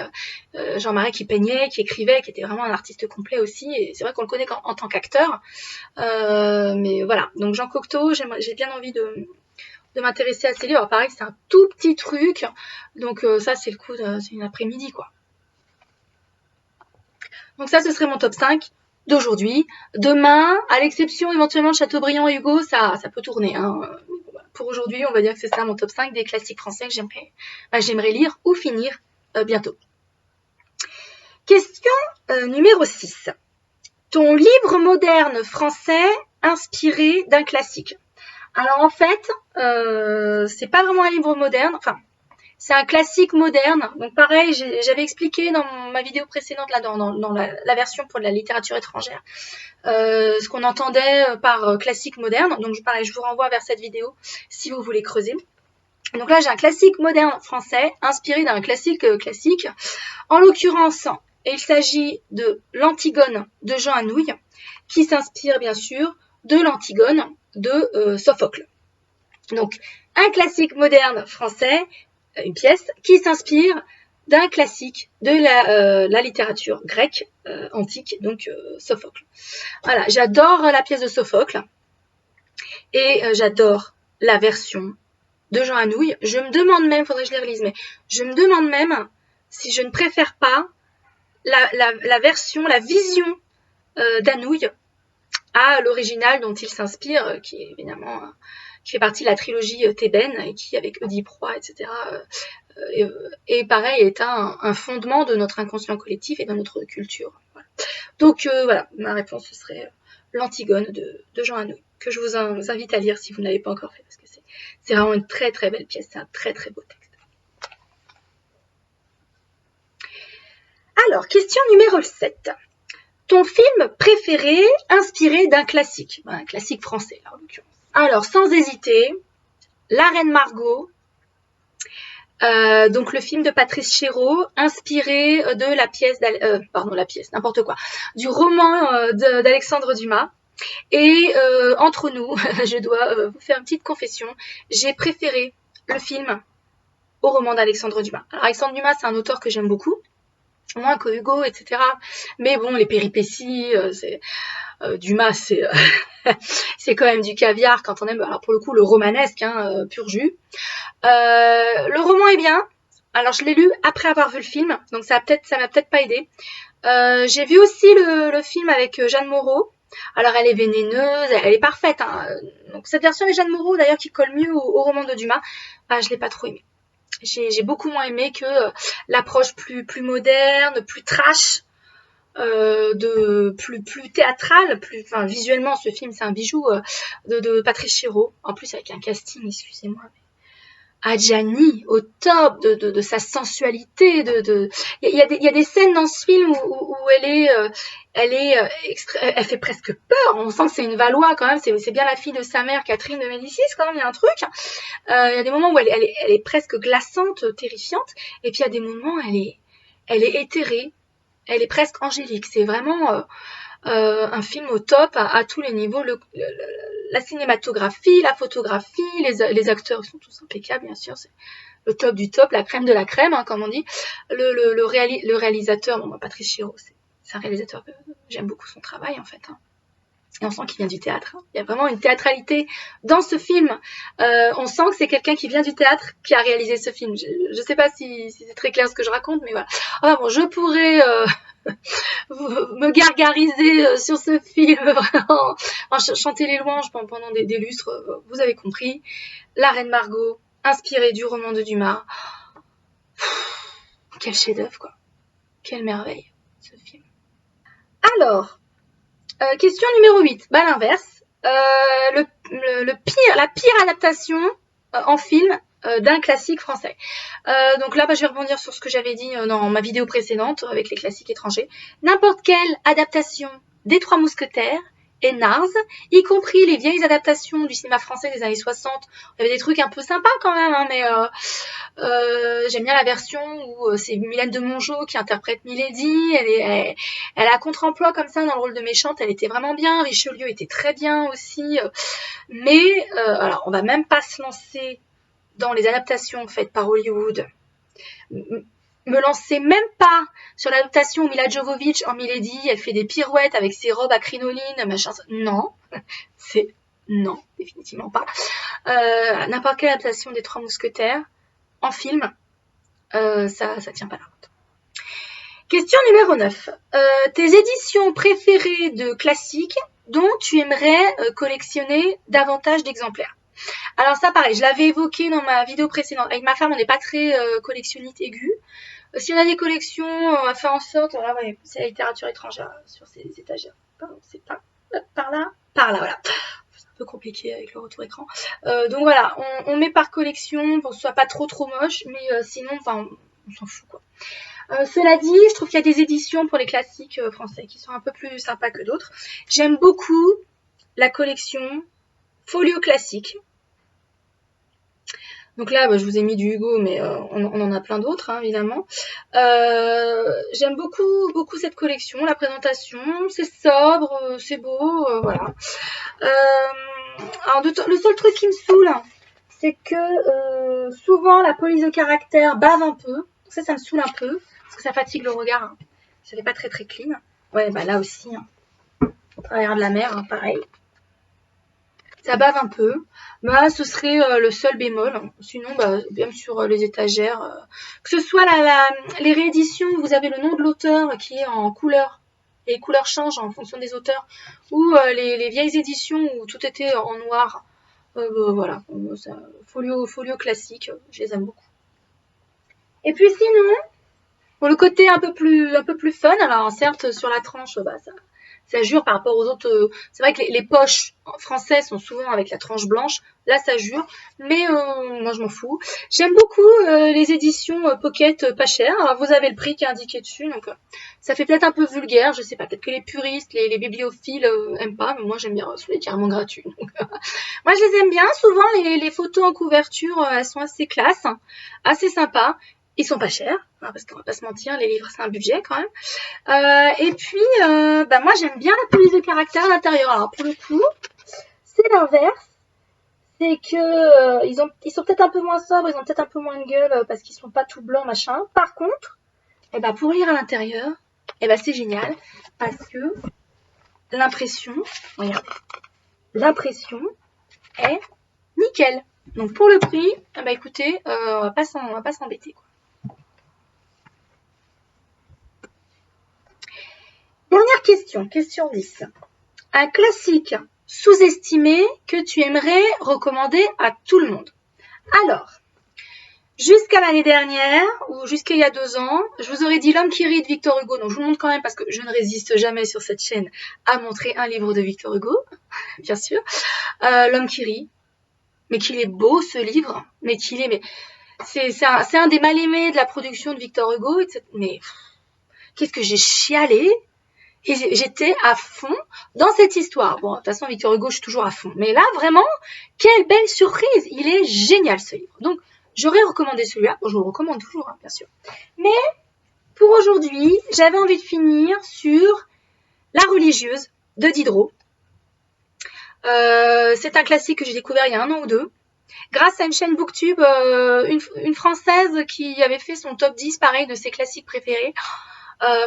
Jean Marais qui peignait, qui écrivait, qui était vraiment un artiste complet aussi, et c'est vrai qu'on le connaît en tant qu'acteur, mais voilà, donc Jean Cocteau, j'ai bien envie de m'intéresser à ses livres. Alors pareil, c'est un tout petit truc, donc ça c'est le coup, c'est une après-midi quoi. Donc ça, ce serait mon top 5 d'aujourd'hui. Demain, à l'exception éventuellement de Chateaubriand et Hugo, ça peut tourner, hein. Pour aujourd'hui, on va dire que c'est ça mon top 5 des classiques français que j'aimerais lire ou finir bientôt. Question numéro 6. Ton livre moderne français inspiré d'un classique. Alors en fait, c'est pas vraiment un livre moderne, enfin, c'est un classique moderne. Donc pareil, j'avais expliqué dans ma vidéo précédente, là, dans la version pour la littérature étrangère, ce qu'on entendait par classique moderne. Donc pareil, je vous renvoie vers cette vidéo si vous voulez creuser. Donc là, j'ai un classique moderne français inspiré d'un classique classique. En l'occurrence, il s'agit de l'Antigone de Jean Anouilh, qui s'inspire bien sûr de l'Antigone de Sophocle. Donc, un classique moderne français, une pièce qui s'inspire d'un classique de la littérature grecque antique, donc Sophocle. Voilà, j'adore la pièce de Sophocle et j'adore la version de Jean Anouilh. Je me demande même, faudrait que je les relise, mais je me demande même si je ne préfère pas la version, la vision d'Anouilh à l'original dont il s'inspire, qui est évidemment qui fait partie de la trilogie thébaine et qui, avec Oedipe Roi, etc., et pareil, est un fondement de notre inconscient collectif et de notre culture. Voilà. Donc voilà, ma réponse ce serait l'Antigone de Jean Anouilh, que je vous invite à lire si vous ne l'avez pas encore fait, parce que c'est vraiment une très très belle pièce, c'est un très très beau texte. Alors, question numéro 7. Ton film préféré inspiré d'un classique, un classique français là, en l'occurrence. Alors, sans hésiter, La Reine Margot, donc le film de Patrice Chéreau, inspiré de la pièce, n'importe quoi, du roman d'Alexandre Dumas. Et entre nous, je dois vous faire une petite confession, j'ai préféré le film au roman d'Alexandre Dumas. Alors, Alexandre Dumas, c'est un auteur que j'aime beaucoup, moins que Hugo, etc. Mais bon, les péripéties, Dumas, c'est quand même du caviar quand on aime, alors pour le coup, le romanesque, hein, pur jus. Le roman est bien. Alors, je l'ai lu après avoir vu le film, donc ça m'a peut-être pas aidé. J'ai vu aussi le film avec Jeanne Moreau. Alors, elle est vénéneuse, elle est parfaite, hein. Donc, cette version avec Jeanne Moreau, d'ailleurs, qui colle mieux au roman de Dumas, je l'ai pas trop aimé. J'ai beaucoup moins aimé que l'approche plus moderne, plus trash, plus théâtrale, enfin visuellement ce film c'est un bijou de Patrice Chéreau. En plus avec un casting, excusez-moi, Adjani au top de sa sensualité, il y a des scènes dans ce film où elle fait presque peur. On sent que c'est une Valois quand même, c'est bien la fille de sa mère Catherine de Médicis quand même, il y a un truc. Il y a des moments où elle est presque glaçante, terrifiante, et puis il y a des moments elle est éthérée, elle est presque angélique. C'est vraiment un film au top à tous les niveaux. La cinématographie, la photographie, les acteurs sont tous impeccables, bien sûr. C'est le top du top, la crème de la crème, hein, comme on dit. Le réalisateur, bon, Patrice Chéreau, c'est un réalisateur que j'aime beaucoup son travail, en fait. Hein. Et on sent qu'il vient du théâtre. Hein. Il y a vraiment une théâtralité dans ce film. On sent que c'est quelqu'un qui vient du théâtre qui a réalisé ce film. Je ne sais pas si c'est très clair ce que je raconte, mais voilà. Ah, bon, je pourrais me gargariser sur ce film, vraiment, chanter les louanges pendant des lustres, vous avez compris. La Reine Margot, inspirée du roman de Dumas. Quel chef-d'œuvre, quoi. Quelle merveille, ce film. Alors, question numéro 8, l'inverse. La pire adaptation en film d'un classique français. Donc là, je vais rebondir sur ce que j'avais dit dans ma vidéo précédente avec les classiques étrangers. N'importe quelle adaptation des Trois Mousquetaires est naze, y compris les vieilles adaptations du cinéma français des années 60. Il y avait des trucs un peu sympas quand même, hein, mais j'aime bien la version où c'est Mylène de Mongeau qui interprète Milady. Elle a contre-emploi comme ça dans le rôle de méchante. Elle était vraiment bien. Richelieu était très bien aussi. Mais alors, on va même pas se lancer dans les adaptations faites par Hollywood, me lancer même pas sur l'adaptation où Mila Jovovich en Milady, elle fait des pirouettes avec ses robes à crinoline, machin. Non, c'est non, définitivement pas. N'importe quelle adaptation des Trois Mousquetaires en film, ça tient pas la route. Question numéro 9. Tes éditions préférées de classiques dont tu aimerais collectionner davantage d'exemplaires. Alors ça, pareil, je l'avais évoqué dans ma vidéo précédente. Avec ma femme, on n'est pas très collectionniste aiguë. Si on a des collections, on va faire en sorte... Voilà, ouais, c'est la littérature étrangère sur ces étagères. Pardon, c'est pas par là, voilà. C'est un peu compliqué avec le retour écran. Donc voilà, on met par collection pour que ce soit pas trop moche, mais sinon, enfin, on s'en fout, quoi. Cela dit, je trouve qu'il y a des éditions pour les classiques français qui sont un peu plus sympas que d'autres. J'aime beaucoup la collection Folio Classique. Donc là, je vous ai mis du Hugo, mais on en a plein d'autres, hein, évidemment. J'aime beaucoup cette collection, la présentation, c'est sobre, c'est beau, voilà. Alors, le seul truc qui me saoule, c'est que souvent la police de caractère bave un peu. Ça me saoule un peu, parce que ça fatigue le regard. Hein. Ça n'est pas très clean. Ouais, là aussi, hein. Au travers de la mer, hein, pareil. Ça bave un peu. Ce serait le seul bémol. Sinon, bien sur les étagères. Que ce soit les rééditions où vous avez le nom de l'auteur qui est en couleur. Et les couleurs changent en fonction des auteurs. Ou les vieilles éditions où tout était en noir. Voilà. Folio classique. Je les aime beaucoup. Et puis sinon, pour le côté un peu plus fun, alors certes sur la tranche, ça jure par rapport aux autres. C'est vrai que les poches françaises sont souvent avec la tranche blanche. Là, ça jure. Mais moi, je m'en fous. J'aime beaucoup les éditions Pocket pas chères. Alors, vous avez le prix qui est indiqué dessus. Donc, ça fait peut-être un peu vulgaire. Je sais pas. Peut-être que les puristes, les bibliophiles aiment pas. Mais moi, j'aime bien. C'est carrément gratuit. Donc, moi, je les aime bien. Souvent, les photos en couverture, elles sont assez classe. Assez sympas. Ils sont pas chers, hein, parce qu'on va pas se mentir, les livres c'est un budget quand même. Et puis, moi j'aime bien la police de caractère à l'intérieur. Alors pour le coup, c'est l'inverse, c'est que ils sont peut-être un peu moins sobres, ils ont peut-être un peu moins de gueule parce qu'ils sont pas tout blancs machin. Par contre, pour lire à l'intérieur, c'est génial parce que l'impression, regardez, l'impression est nickel. Donc pour le prix, écoutez, on va pas s'embêter quoi. Dernière question, question 10. Un classique sous-estimé que tu aimerais recommander à tout le monde. Alors, jusqu'à l'année dernière, ou jusqu'à il y a 2 ans, je vous aurais dit L'homme qui rit de Victor Hugo. Donc je vous montre quand même, parce que je ne résiste jamais sur cette chaîne à montrer un livre de Victor Hugo, bien sûr. L'homme qui rit. Mais qu'il est beau ce livre, mais c'est un des mal-aimés de la production de Victor Hugo, etc. Mais qu'est-ce que j'ai chialé! Et j'étais à fond dans cette histoire. Bon, de toute façon, Victor Hugo, je suis toujours à fond. Mais là, vraiment, quelle belle surprise! Il est génial, ce livre. Donc, j'aurais recommandé celui-là. Bon, je vous le recommande toujours, hein, bien sûr. Mais, pour aujourd'hui, j'avais envie de finir sur La religieuse de Diderot. C'est un classique que j'ai découvert il y a 1 an ou 2. Grâce à une chaîne Booktube, une Française qui avait fait son top 10, pareil, de ses classiques préférés.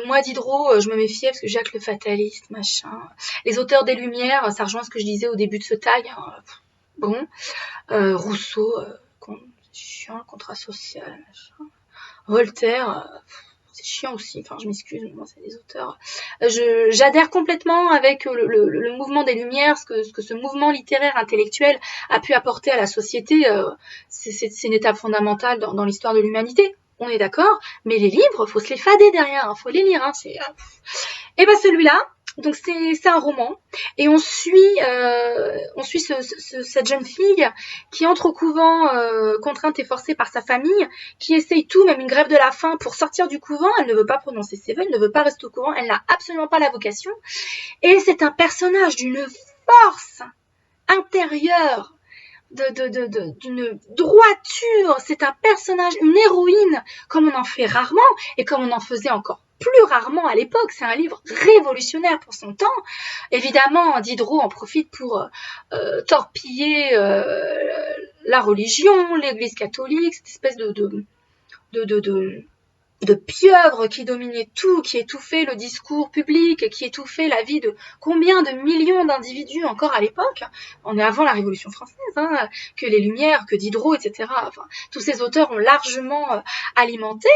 Moi, Diderot, je me méfiais parce que Jacques le Fataliste, machin. Les auteurs des Lumières, ça rejoint ce que je disais au début de ce tag. Hein. Bon. Rousseau, chiant, contrat social, machin. Voltaire, c'est chiant aussi. Enfin, je m'excuse, mais moi, c'est des auteurs. J'adhère complètement avec le mouvement des Lumières, ce que ce mouvement littéraire intellectuel a pu apporter à la société. C'est une étape fondamentale dans l'histoire de l'humanité. On est d'accord, mais les livres, faut se les fader derrière, faut les lire. Et celui-là, donc c'est un roman, et on suit cette jeune fille qui entre au couvent contrainte et forcée par sa famille, qui essaye tout, même une grève de la faim pour sortir du couvent. Elle ne veut pas prononcer ses vœux, elle ne veut pas rester au couvent, elle n'a absolument pas la vocation. Et c'est un personnage d'une force intérieure, d'une droiture. C'est un personnage, une héroïne, comme on en fait rarement, et comme on en faisait encore plus rarement à l'époque. C'est un livre révolutionnaire pour son temps. Évidemment, Diderot en profite pour torpiller la religion, l'Église catholique, cette espèce de pieuvre qui dominait tout, qui étouffait le discours public, qui étouffait la vie de combien de millions d'individus encore à l'époque. On est avant la Révolution française, hein, que les Lumières, que Diderot, etc. Enfin, tous ces auteurs ont largement alimenté.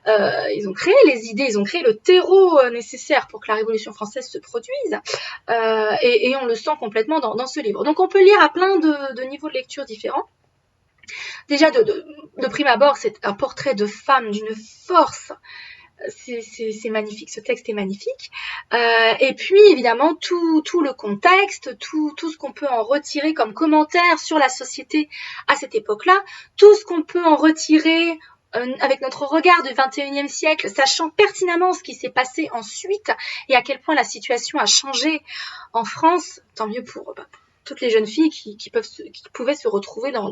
Ils ont créé les idées, ils ont créé le terreau nécessaire pour que la Révolution française se produise. Et on le sent complètement dans ce livre. Donc on peut lire à plein de niveaux de lecture différents. Déjà, de prime abord, c'est un portrait de femme d'une force. C'est magnifique, ce texte est magnifique. Et puis, évidemment, tout le contexte, tout ce qu'on peut en retirer comme commentaire sur la société à cette époque-là, tout ce qu'on peut en retirer avec notre regard du 21e siècle, sachant pertinemment ce qui s'est passé ensuite et à quel point la situation a changé en France, tant mieux pour toutes les jeunes filles qui pouvaient se retrouver dans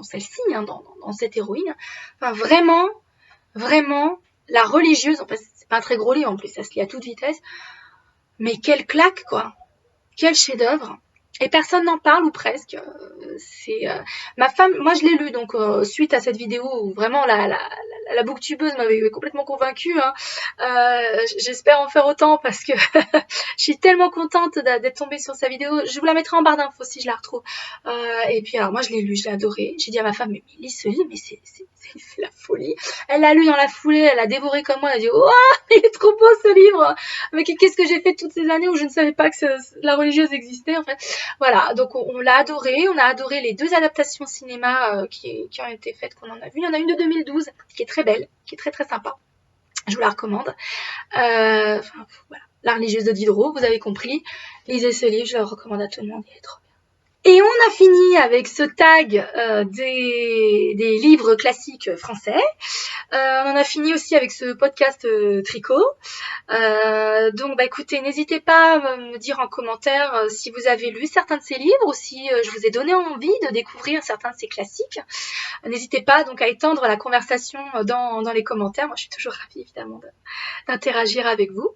celle-ci, hein, dans cette héroïne. Enfin, vraiment, la religieuse, en fait, c'est pas un très gros livre en plus, ça se lit à toute vitesse, mais quelle claque, quoi. Quel chef-d'œuvre. Et personne n'en parle, ou presque. Ma femme, moi je l'ai lu, donc suite à cette vidéo où vraiment la booktubeuse m'avait complètement convaincue. Hein. J'espère en faire autant parce que je suis tellement contente d'être tombée sur sa vidéo. Je vous la mettrai en barre d'infos si je la retrouve. Et puis alors moi je l'ai lu, je l'ai adoré. J'ai dit à ma femme, mais lis ce livre, mais c'est la folie. Elle l'a lu dans la foulée, elle l'a dévoré comme moi, elle a dit, oh, il est trop beau ce livre. Mais qu'est-ce que j'ai fait toutes ces années où je ne savais pas que la religieuse existait en fait. Voilà, donc on l'a adoré, on a adoré les 2 adaptations cinéma qui ont été faites, qu'on en a vu. Il y en a une de 2012 qui est très belle, qui est très très sympa. Je vous la recommande. Voilà. La religieuse de Diderot, vous avez compris. Lisez ce livre, je le recommande à tout le monde, il est trop bien. Et on a fini avec ce tag des livres classiques français. On en a fini aussi avec ce podcast tricot. Donc écoutez, n'hésitez pas à me dire en commentaire si vous avez lu certains de ces livres ou si je vous ai donné envie de découvrir certains de ces classiques. N'hésitez pas donc à étendre la conversation dans les commentaires. Moi je suis toujours ravie évidemment d'interagir avec vous.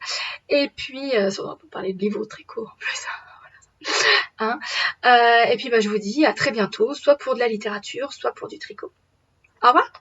Et puis on peut parler de livres au tricot en plus. Hein. Et puis je vous dis à très bientôt, soit pour de la littérature, soit pour du tricot. Au revoir.